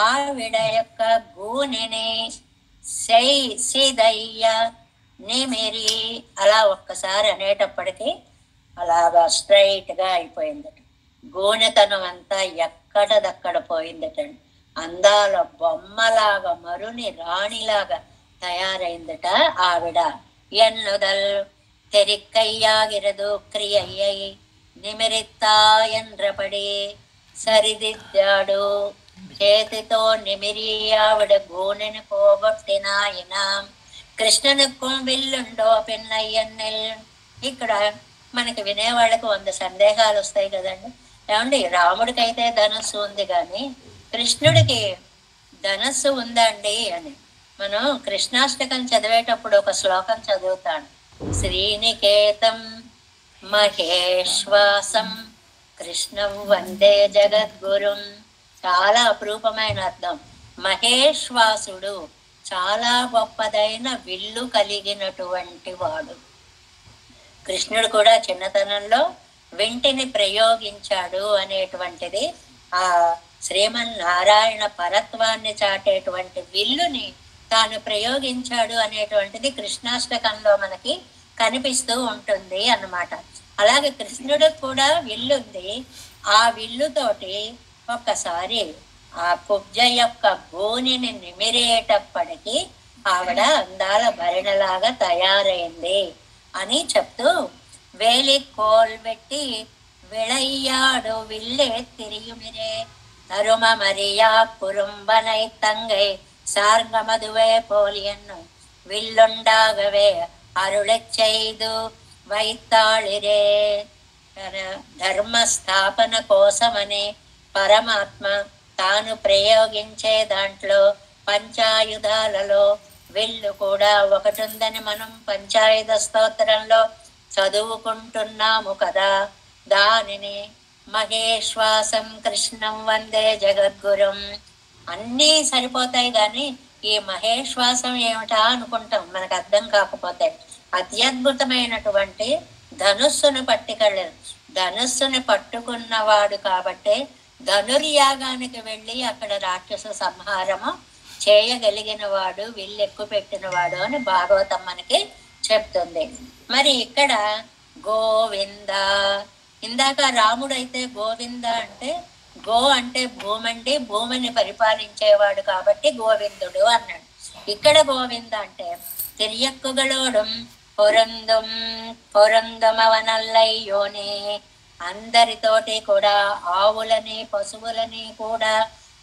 ఆవిడ యొక్క గూనిని సిదయ్య నిమిరి అలా ఒక్కసారి అనేటప్పటికీ అలాగా స్ట్రైట్ గా అయిపోయిందట. గూనెతనం అంతా ఎక్కడదక్కడ పోయిందటండి. అందాల బొమ్మలాగా మరుని రాణిలాగా తయారైందట ఆవిడ. ఎన్నుదల్ తెరిక్కయ్యాగిరదు క్రియయ్యై నిమిరిత్తా ఎండ్రపడి సరిదిద్దాడు చేతితో నిమిరి ఆవిడ గూనెని పోగొట్టినాయన. కృష్ణనుకు విల్లుండో పిన్నయ్యన్నెల్. ఇక్కడ మనకి వినేవాళ్ళకి 100 సందేహాలు వస్తాయి కదండి. ఏమండి, రాముడికైతే ధనస్సు ఉంది కానీ కృష్ణుడికి ధనస్సు ఉందండి అని. మనం కృష్ణాష్టకం చదివేటప్పుడు ఒక శ్లోకం చదువుతాను. శ్రీనికేతం మహేశ్వాసం కృష్ణం వందే జగద్గురుం. చాలా అపురూపమైన అర్థం. మహేశ్వాసుడు చాలా గొప్పదైన విల్లు కలిగినటువంటి వాడు. కృష్ణుడు కూడా చిన్నతనంలో వింటిని ప్రయోగించాడు అనేటువంటిది ఆ శ్రీమన్నారాయణ పరత్వాన్ని చాటేటువంటి విల్లుని తాను ప్రయోగించాడు అనేటువంటిది కృష్ణాష్టకంలో మనకి కనిపిస్తూ ఉంటుంది అన్నమాట. అలాగే కృష్ణుడు కూడా విల్లుంది. ఆ విల్లుతోటి ఒక్కసారి ఆ కుబ్జ యొక్క గోనిని నిమిరేటప్పటికీ ఆవిడ అందాల భరిణలాగా తయారైంది అని చెప్తూ వేలి కోల్బెట్టి విళయ్యాడు విల్లే తిరియుమిరే తరుమ మరియా కురుంబనై తంగై సార్గమదువే పోలియన్ను విల్లుండాగవే అరుళెచ్చైదు వైతాళిరే. ధర్మ స్థాపన కోసమని పరమాత్మ తాను ప్రయోగించే దాంట్లో పంచాయుధాలలో విల్లు కూడా ఒకటి ఉందని మనం పంచాయుధ స్తోత్రంలో చదువుకుంటున్నాము కదా. దానిని మహేశ్వాసం కృష్ణం వందే జగద్గురుం. అన్నీ సరిపోతాయి కానీ ఈ మహేశ్వాసం ఏమిటా అనుకుంటాం, మనకు అర్థం కాకపోతే. అత్యద్భుతమైనటువంటి ధనుస్సును పట్టుకెళ్ళారు. ధనుస్సుని పట్టుకున్నవాడు కాబట్టి ధనుర్యాగానికి వెళ్ళి అక్కడ రాక్షస సంహారము చేయగలిగిన వాడు, విల్లెక్కు పెట్టిన వాడు అని భాగవతం మనకి చెప్తుంది. మరి ఇక్కడ గోవింద, ఇందాక రాముడైతే గోవింద అంటే గో అంటే భూమండి, భూమిని పరిపాలించేవాడు కాబట్టి గోవిందుడు అన్నాడు. ఇక్కడ గోవింద అంటే తిరియక్కుగలోడం పొరందమవనల్లయ్యోని. అందరితోటి కూడా ఆవులని పశువులని కూడా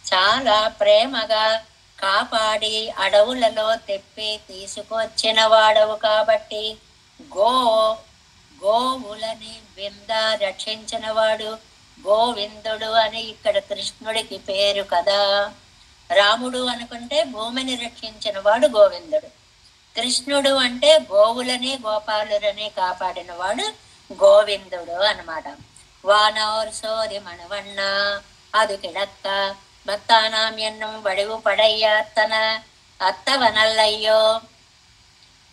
చాలా ప్రేమగా కాపాడి అడవులలో తెప్పి తీసుకొచ్చిన వాడవు కాబట్టి గోవులని వింద రక్షించిన వాడు గోవిందుడు అని ఇక్కడ కృష్ణుడికి పేరు కదా. రాముడు అనుకుంటే భూమిని రక్షించిన వాడు గోవిందుడు. కృష్ణుడు అంటే గోవులని గోపాలులని కాపాడిన వాడు గోవిందుడు అన్నమాట. వానోర్ సోది మణవಣ್ణ అది కిడక్క భక్తానాం ఎన్నం వడివు పడయ్యాత్తన అత్తవనల్లయ్యో.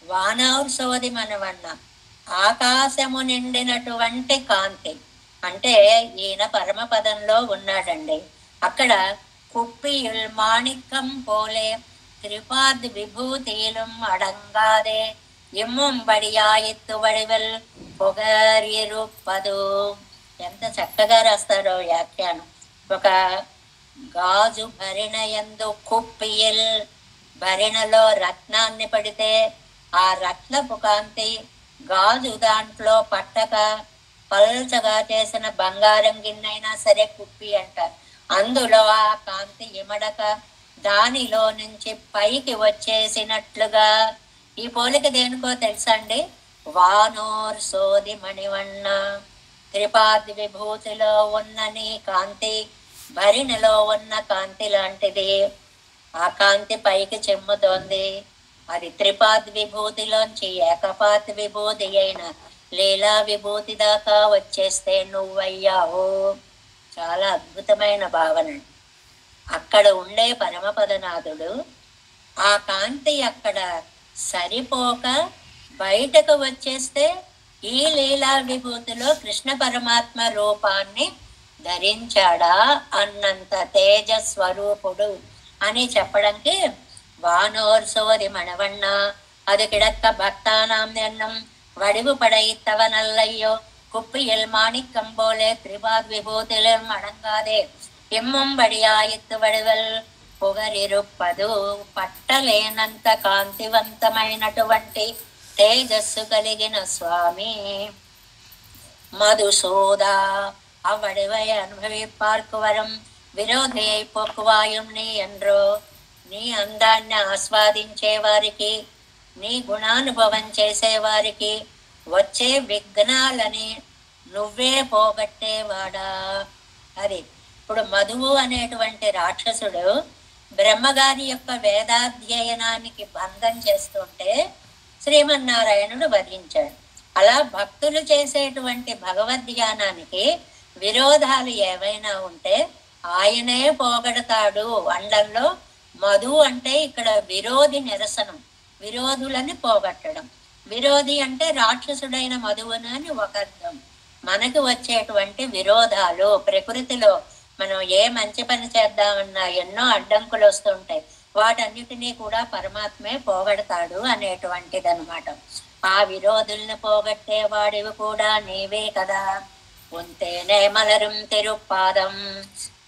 వానోర్ సోది మనవಣ್ణ ఆకాశము నిండినటువంటి కాంతి అంటే ఈయన పరమపదంలో ఉన్నాడండి. అక్కడ కుప్పియుల్ మాణిక్యం పోలే త్రిపాద్ విభూతిలం అడంగాదే ఎమ్ముం బడియాయిత్తు వడివెల్ పొగరిరుపదు. ఎంత చక్కగా రాస్తారో వ్యాఖ్యానం. ఒక గాజు భరిణయందు కుప్పియల్, భరిణలో రత్నాన్ని పడితే ఆ రత్నపు కాంతి గాజు దాంట్లో పట్టక పల్చగా చేసిన బంగారం గిన్నైనా సరే కుప్పి అంటారు. అందులో ఆ కాంతి ఇమడక దానిలో నుంచి పైకి వచ్చేసినట్లుగా. ఈ పోలిక దేనికో తెలుసా అండి? వానోర్ సోది మణివన్న, త్రిపాది విభూతిలో ఉన్న నీ కాంతి భరిణిలో ఉన్న కాంతి లాంటిది. ఆ కాంతి పైకి చెమ్ముతోంది. అది త్రిపాద్ విభూతిలోంచి ఏకపాత్ విభూతి అయిన లీలా విభూతి దాకా వచ్చేస్తే నువ్వయ్యావు. చాలా అద్భుతమైన భావన. అక్కడ ఉండే పరమపదనాథుడు ఆ కాంతి అక్కడ సరిపోక బయటకు వచ్చేస్తే ఈ లీలా విభూతిలో కృష్ణ పరమాత్మ రూపాన్ని ధరించాడా అన్నంత తేజస్వరూపుడు అని చెప్పడానికి వానోర్ సోది మణవಣ್ణ அது கிடக்க பக்தானாம் எண்ணம் வடிவு படைத்தவனல்லையோ குப்பியில் மாணிக்கம் போலே திரிபாத் விபூதிலும் அடங்காதே ఎమ్మం బడియాయిత్తు వడివల్ పొగరిరుప్పదు పట్టలేనంత కాంతివంతమైనటువంటి తేజస్సు కలిగిన స్వామి మధుసూదా అవ్వడివై అనుభవి పార్కువరం విరోధియై పొక్కువాయుం నీ ఎండ్రో. నీ అందాన్ని ఆస్వాదించే వారికి, నీ గుణానుభవం చేసేవారికి వచ్చే విఘ్నాలని నువ్వే పోగొట్టేవాడా. అది ఇప్పుడు మధువు అనేటువంటి రాక్షసుడు బ్రహ్మగారి యొక్క వేదాధ్యయనానికి భంగం చేస్తుంటే శ్రీమన్నారాయణుడు వధించాడు. అలా భక్తులు చేసేటువంటి భగవద్ధ్యానానికి విరోధాలు ఏవైనా ఉంటే ఆయనే పోగొడతాడు అండంలో. మధు అంటే ఇక్కడ విరోధి నిరసనం, విరోధులని పోగొట్టడం. విరోధి అంటే రాక్షసుడైన మధువును అని ఒక అర్థం. మనకు వచ్చేటువంటి విరోధాలు, ప్రకృతిలో మనం ఏ మంచి పని చేద్దామన్నా ఎన్నో అడ్డంకులు వస్తుంటాయి. వాటన్నిటినీ కూడా పరమాత్మే పోగొడతాడు అనేటువంటిది అనమాట. ఆ విరోధుల్ని పోగొట్టే వాడివి కూడా నీవే కదా. ఉంటేనే మలరం తిరుపాదం.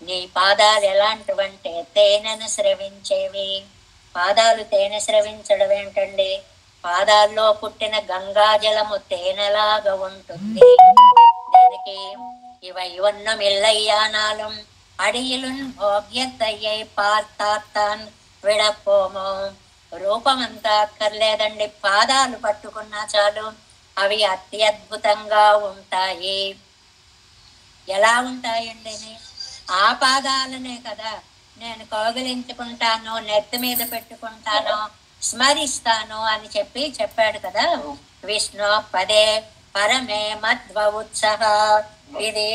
నీ పాదాలు ఎలాంటివంటే తేనెను స్రవించేవి. పాదాలు తేనె స్రవించడం ఏంటండి? పాదాల్లో పుట్టిన గంగాజలము తేనెలాగా ఉంటుంది. దీనికి இவை ஒன்னும் இல்லையானாலும் அடியிலுன் భోగ్యతయ్యై పార్తాత్తాన్ విడపోమో. రూపమంతా అక్కర్లేదండి, పాదాలు పట్టుకున్నా చాలు, అవి అత్యద్భుతంగా ఉంటాయి. ఎలా ఉంటాయండి? ఆ పాదాలనే కదా నేను కౌగిలించుకుంటాను, నెత్తి మీద పెట్టుకుంటాను, స్మరిస్తాను అని చెప్పాడు కదా. విష్ణు పదే పరమే మధ్వ ఉత్సహ. ఇది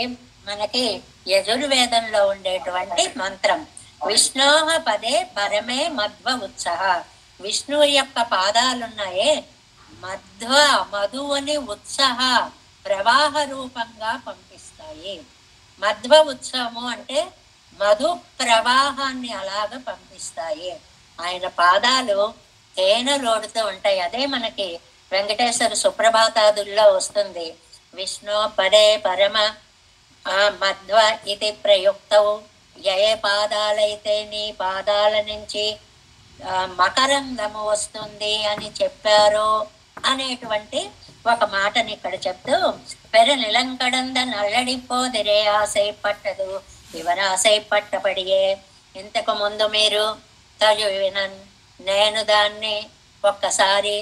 మనకి యజుర్వేదంలో ఉండేటువంటి మంత్రం. విష్ణోహ పదే పరమే మధ్వ ఉత్సహ. విష్ణువు యొక్క పాదాలున్నాయే మధువుని ఉత్సహ ప్రవాహ రూపంగా పంపిస్తాయి. మధ్వ ఉత్సవము అంటే మధు ప్రవాహాన్ని అలాగ పంపిస్తాయి. ఆయన పాదాలు తేనె రోడుతూ ఉంటాయి. అదే మనకి వెంకటేశ్వర సుప్రభాతాదుల్లో వస్తుంది. విష్ణు పదే పరమ మధ్వ ఇది ప్రయుక్తవు. ఏ పాదాలైతే నీ పాదాల నుంచి మకరందము వస్తుంది అని చెప్పారో అనేటువంటి ఒక మాటని ఇక్కడ చెప్తూ, పెర నిలంకడంద నల్లడిపోదిరే ఆశైపట్టదు ఇవరాశైపట్టబడియే. ఇంతకు ముందు మీరు తజువినన్, నేను దాన్ని ఒక్కసారి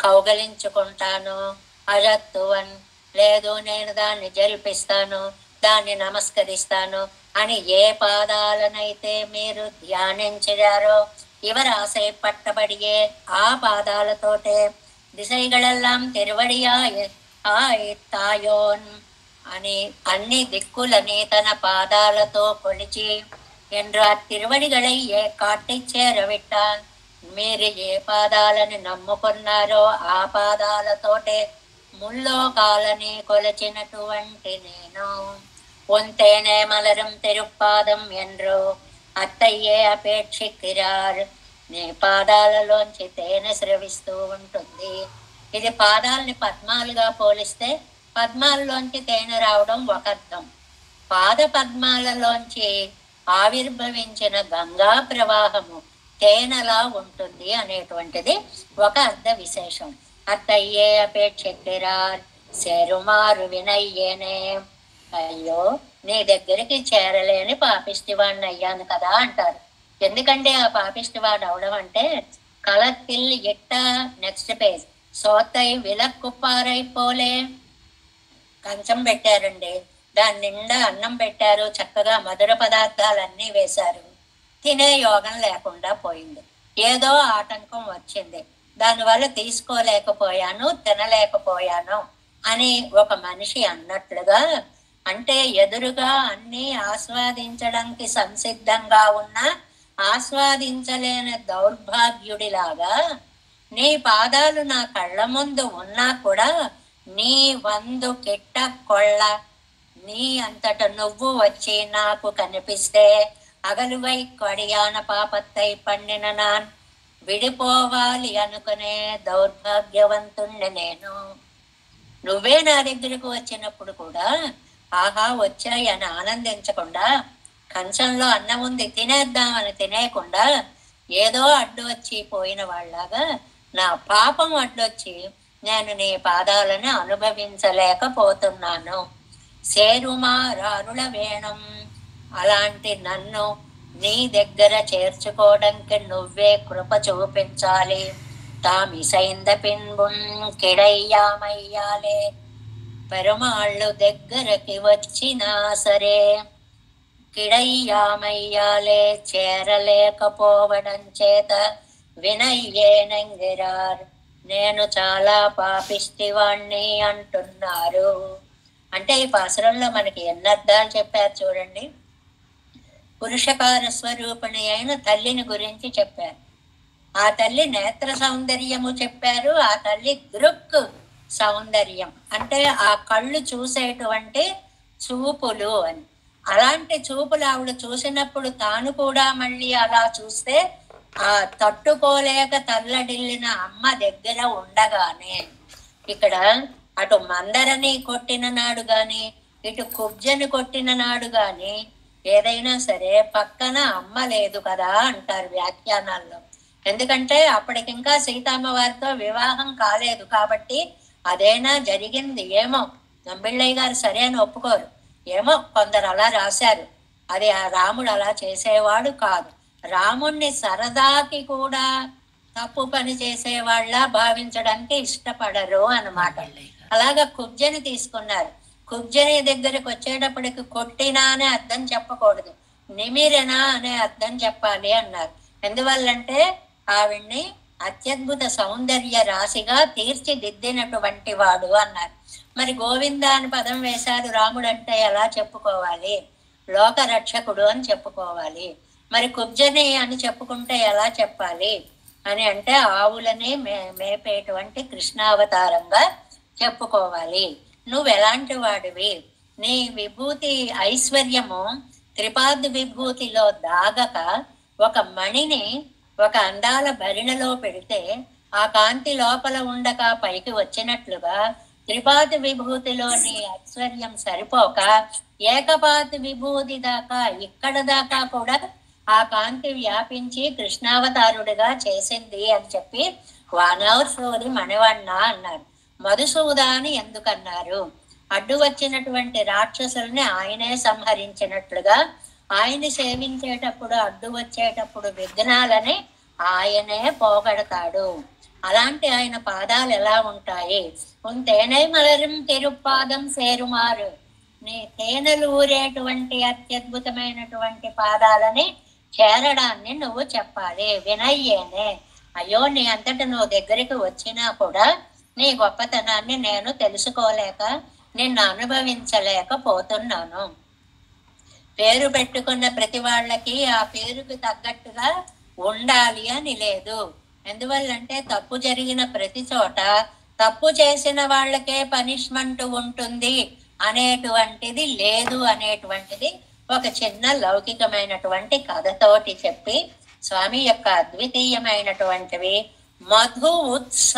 కౌగలించుకుంటాను. అజత్తువన్, లేదు నేను దాన్ని జరిపిస్తాను, దాన్ని నమస్కరిస్తాను అని ఏ పాదాలనైతే మీరు ధ్యానించారో ఇవరాశై పట్టబడియే ఆ పాదాలతోటే దిశైగళెల్లాం తిరువడియాయోన్ అని అన్ని దిక్కులని తన పాదాలతో కొలిచి என்று తిరువడిగళయ్యే కాటిచ్చేరవిట్టాన్. మీరు ఏ పాదాలని నమ్ముకున్నారో ఆ పాదాలతోటే ముల్లోకాలని కొలచినటువంటి నేను. ఉంటేనే మలరం తిరుపాదం ఎండ్రో అత్తయ్యే అపేక్షిక్కిరార్. నీ పాదాలలోంచి తేనె స్రవిస్తూ ఉంటుంది. ఇది పాదాలని పద్మాలుగా పోలిస్తే పద్మాలలోంచి తేనె రావడం ఒక అర్థం. పాద పద్మాలలోంచి ఆవిర్భవించిన గంగా ప్రవాహము తేనెలా ఉంటుంది అనేటువంటిది ఒక అర్థ విశేషం. అత్తయ్యే అపేక్షిక్కిరార్ సేరుమారు వినయ్యేనే. అయ్యో, నీ దగ్గరికి చేరలేని పాపిష్టివాడిని అయ్యాను కదా అంటారు. ఎందుకంటే ఆ పాపిష్టివాడు అవడం అంటే కలత్తిల్ ఎట్ట. Next page. సోత్తై విలక్కుప్పారై పోలే. కంచం పెట్టారండి, దాని నిండా అన్నం పెట్టారు, చక్కగా మధుర పదార్థాలన్నీ వేశారు. తినే యోగం లేకుండా పోయింది. ఏదో ఆటంకం వచ్చింది. దానివల్ల తీసుకోలేకపోయాను, తినలేకపోయాను అని ఒక మనిషి అన్నట్లుగా, అంటే ఎదురుగా అన్నీ ఆస్వాదించడానికి సంసిద్ధంగా ఉన్న ఆస్వాదించలేని దౌర్భాగ్యుడిలాగా నీ పాదాలు నా కళ్ళ ముందు ఉన్నా కూడా నీ వందు కిట్ట కొళ్ళ నీ అంతట నువ్వు వచ్చి నాకు కనిపిస్తే అగలువై కడియాన పాపత్తై పండిన నాన్ విడిపోవాలి అనుకునే దౌర్భాగ్యవంతుణ్ణి నేను. నువ్వే నా దగ్గరకు వచ్చినప్పుడు కూడా ఆహా వచ్చాయి అని ఆనందించకుండా, కంచంలో అన్నం ఉంది తినేద్దామని తినేయకుండా ఏదో అడ్డు వచ్చి పోయిన వాళ్ళలాగా నా పాపం అడ్డొచ్చి నేను నీ పాదాలను అనుభవించలేకపోతున్నాను. సేరుమారారుల వేణం, అలాంటి నన్ను నీ దగ్గర చేర్చుకోవడానికి నువ్వే కృప చూపించాలి. తామిసైంద పిన్బున్ కిడయ్యామయ్యాలే, పెరుమాళ్ళు దగ్గరకి వచ్చినా సరే కిడయ్యామయ్యాలే, చేరలేకపోవడం చేత వినయ్యేనంగిరార్, నేను చాలా పాపిష్టివాణ్ణి అంటున్నారు. అంటే ఈ పాసురంలో మనకి ఎన్ని అర్థాలు చెప్పారు చూడండి. పురుషకార స్వరూపిణి అయిన తల్లిని గురించి చెప్పారు. ఆ తల్లి నేత్ర సౌందర్యము చెప్పారు. ఆ తల్లి దృక్ సౌందర్యం అంటే ఆ కళ్ళు చూసేటువంటి చూపులు అని. అలాంటి చూపులు ఆవిడ చూసినప్పుడు తాను కూడా మళ్ళీ అలా చూస్తే ఆ తట్టుకోలేక తల్లడిల్లిన అమ్మ దగ్గర ఉండగానే, ఇక్కడ అటు మందరని కొట్టిన నాడు గాని ఇటు కుబ్జని కొట్టిన నాడు గాని ఏదైనా సరే పక్కన అమ్మ లేదు కదా అంటారు వ్యాఖ్యానాల్లో. ఎందుకంటే అప్పటికింకా సీతమ్మ వారితో వివాహం కాలేదు కాబట్టి అదేనా జరిగింది ఏమో. నంబిళ్ళయ్య గారు సరే అని ఒప్పుకోరు. ఏమో కొందరు అలా రాశారు. అది ఆ రాముడు అలా చేసేవాడు కాదు. రాముణ్ణి సరదాకి కూడా తప్పు పని చేసేవాళ్ళ భావించడానికి ఇష్టపడరు అన్నమాట. అలాగా కుబ్జని తీసుకున్నారు. కుబ్జని దగ్గరకు వచ్చేటప్పటికి కొట్టినా అనే అర్థం చెప్పకూడదు, నిమిరెనా అనే అర్థం చెప్పాలి అన్నారు. ఎందువల్లంటే ఆవిడ్ని అత్యద్భుత సౌందర్య రాశిగా తీర్చిదిద్దినటువంటి వాడు అన్నారు. మరి గోవింద అని పదం వేశారు. రాముడు అంటే ఎలా చెప్పుకోవాలి? లోక రక్షకుడు అని చెప్పుకోవాలి. మరి కుబ్జని అని చెప్పుకుంటే ఎలా చెప్పాలి అని అంటే ఆవులని మేపేటువంటి కృష్ణావతారంగా చెప్పుకోవాలి. నువ్వు ఎలాంటి వాడివి? నీ విభూతి ఐశ్వర్యము త్రిపాద విభూతిలో దాగక ఒక మణిని ఒక అందాల భరిణలో పెడితే ఆ కాంతి లోపల ఉండక పైకి వచ్చినట్లుగా త్రిపాద విభూతిలోని ఐశ్వర్యం సరిపోక ఏకపాత విభూతి దాకా ఇక్కడ దాకా కూడా ఆ కాంతి వ్యాపించి కృష్ణావతారుడిగా చేసింది అని చెప్పి వానౌర్సూరి మణివన్న అన్నారు. మధుసూదాని ఎందుకన్నారు? అడ్డు వచ్చినటువంటి రాక్షసుల్ని ఆయనే సంహరించినట్లుగా ఆయన్ని సేవించేటప్పుడు అడ్డు వచ్చేటప్పుడు విఘ్నాలని ఆయనే పోగొడతాడు. అలాంటి ఆయన పాదాలు ఎలా ఉంటాయి? తేనె మలరం తిరుపాదం సేరుమారు, నీ తేనెలు ఊరేటువంటి అత్యద్భుతమైనటువంటి పాదాలని చేరడాన్ని నువ్వు చెప్పాలి. వినయ్యేనే, అయ్యో నీ అంతట నువ్వు దగ్గరికి వచ్చినా కూడా నీ గొప్పతనాన్ని నేను తెలుసుకోలేక నిన్ను అనుభవించలేకపోతున్నాను. పేరు పెట్టుకున్న ప్రతి వాళ్ళకి ఆ పేరుకు తగ్గట్టుగా ఉండాలి అని లేదు. ఎందువల్లంటే తప్పు జరిగిన ప్రతి చోట తప్పు చేసిన వాళ్ళకే పనిష్మెంట్ ఉంటుంది అనేటువంటిది లేదు అనేటువంటిది ఒక చిన్న లౌకికమైనటువంటి కథతోటి చెప్పి స్వామి యొక్క అద్వితీయమైనటువంటివి మధు ఉత్స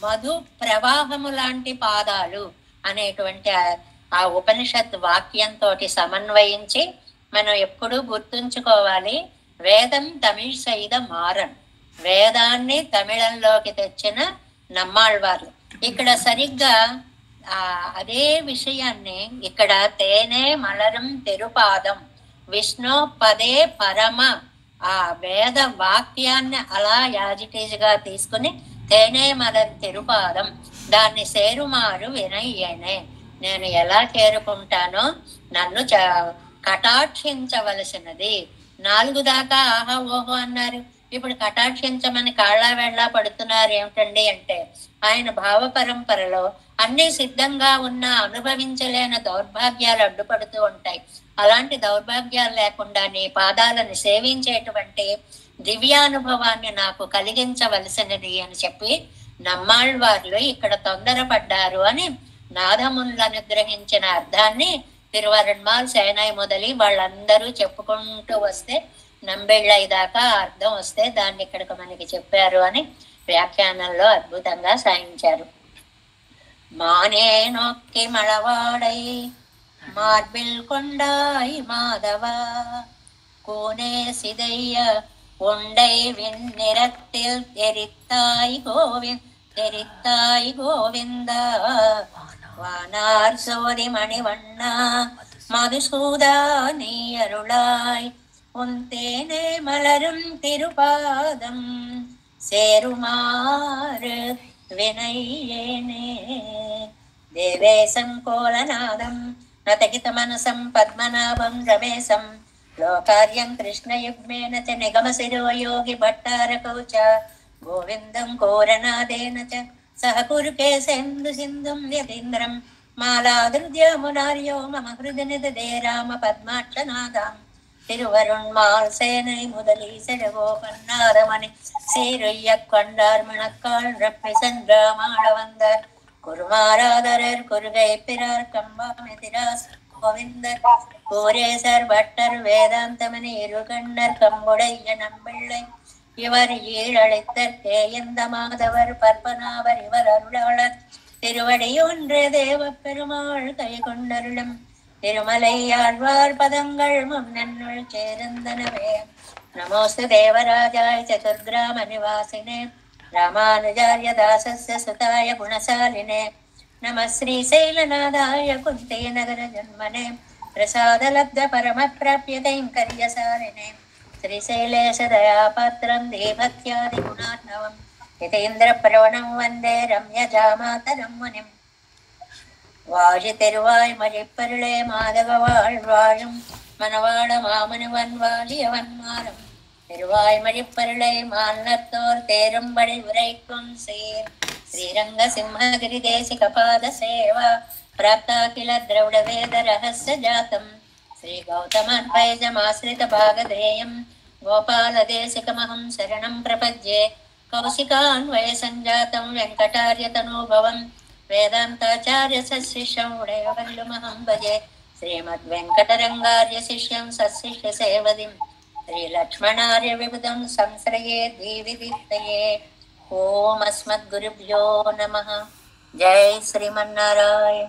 మధు ప్రవాహము లాంటి పాదాలు అనేటువంటి ఆ ఉపనిషత్ వాక్యంతో సమన్వయించి మనం ఎప్పుడూ గుర్తుంచుకోవాలి. వేదం తమిళ సైద మారన్, వేదాన్ని తమిళంలోకి తెచ్చిన నమ్మాళ్వార్లు. ఇక్కడ సరిగ్గా అదే విషయాన్ని ఇక్కడ తేనే మలరం తిరుపాదం విష్ణు పదే పరమ ఆ వేద వాక్యాన్ని అలా యాజిటీజ్గా తీసుకుని తేనే మలరం తిరుపాదం, దాన్ని సేరుమారు వినయ్యేనే, నేను ఎలా చేరుకుంటానో నన్ను కటాక్షించవలసినది. 4 దాకా ఆహా ఓహో అన్నారు. ఇప్పుడు కటాక్షించమని కాళ్ళ వేళ్ళ పడుతున్నారు ఏమిటండి అంటే, ఆయన భావ పరంపరలో అన్ని సిద్ధంగా ఉన్న అనుభవించలేని దౌర్భాగ్యాలు అడ్డుపడుతూ ఉంటాయి. అలాంటి దౌర్భాగ్యాలు లేకుండా నీ పాదాలను సేవించేటువంటి దివ్యానుభవాన్ని నాకు కలిగించవలసినది అని చెప్పి నమ్మాళ్వార్లు ఇక్కడ తొందరపడ్డారు అని నాదములను అనుగ్రహించిన అర్థాన్ని తిరువరణ్మాల్ సేనాయి మొదలి వాళ్ళందరూ చెప్పుకుంటూ వస్తే నంబెళ్ళై దాకా అర్థం వస్తే దాన్ని ఇక్కడికి మనకి చెప్పారు అని వ్యాఖ్యానంలో అద్భుతంగా సాయించారు. మానే నొక్కి మళవాడై మార్బిల్ కొండాయి మాధవ కూనే సిదయ్య உண்டை விண்ணிறத்தில் தெரித்தாய் கோவிந்தா வானார் சோதி மணிவண்ணா மதுசூதா நீ அருளாய் உன் தேனே மலரும் திருபாதம் சேருமாறு வினையேனே தேவேசம் கோலநாதம் நதகித மனசம் பத்மநாபம் ரமேశం లోకార్యం కృష్ణయుగ్మేన చ నిగమశిరోయోగి భట్టారకౌ చ గోవిందం కోరనాదేన చ సహ కురుకే సింధు సింధుం యతీంద్రం మాలాదృద్యమునార్యో మమ హృది నిదదే రామ పద్మాక్షనాదాం తిరువరుణ్మాల్ సేனை முதலீசடகோபன்னாதமணி சீருய்ய கொண்டார் மணக்காள் ரப்பி சங்கிராமாள வந்தார் குருமாராதரர் குருகை பிறார் கம்பாமெதிராஸ் கோவிந்தர் கோரேசர் பட்டர் வேதாந்தமணி இருகண்ணர் கம்புடைய நம்பிள்ளை இவர் ஈழளித்தற்கே எந்த மாதவர் பற்பனாவர் இவர் அருளாளர் திருவடியொன்றே தேவ பெருமாள் கை கொண்டருளும் திருமலை ஆழ்வார் பதங்கள் முன்னன்னுள் சேர்ந்தனவே. நமோஸ்து தேவராஜாய சதுர்கிராம நிவாசினே ராமானுஜார்ய தாசஸ்ய சுதாய குணசாலினே நம శ్రీశైలనాథాయ కుంతే నగర జన్మనే ప్రసాదలబ్ధ పరమ ప్రాప్య కైంకర్యసారిణే శ్రీశైలేశ దయాపాత్రం దేభక్త్యాది గుణార్ణవం యతీంద్ర ప్రవణం వందే రమ్యజామాతరం మునిం வாழி தெருவாய் மழிப்பருளே மாதவ வாழ்வாழும் மணவாள மாமனுவன் வாழியவன் மாறும் திருவாய் மழிப்பருளை மாநத்தோர் தேரும்படி உரைக்கும் சீர் శ్రీరంగ సింహగిరి దేశిక పాద సేవా ప్రాప్తాఖిల ద్రవిడ వేద రహస్య జాతం శ్రీ గౌతమాన్వైజమాశ్రిత భాగధేయం గోపాల దేశికమహం శరణం ప్రపద్యే కౌశికాన్వయ సంజాతం వెంకటార్య తనూభవం వేదాంతాచార్య సశిష్యం ఉడయవల్లుమహం భజే శ్రీమద్ వెంకటరంగార్య శిష్యం సశిష్య సేవదిం శ్రీ లక్ష్మణార్య విబుధం సంశ్రయే దీవిదిత్తయే. ఓం అస్మద్గురుభ్యో నమః. జై శ్రీమన్నారాయణ.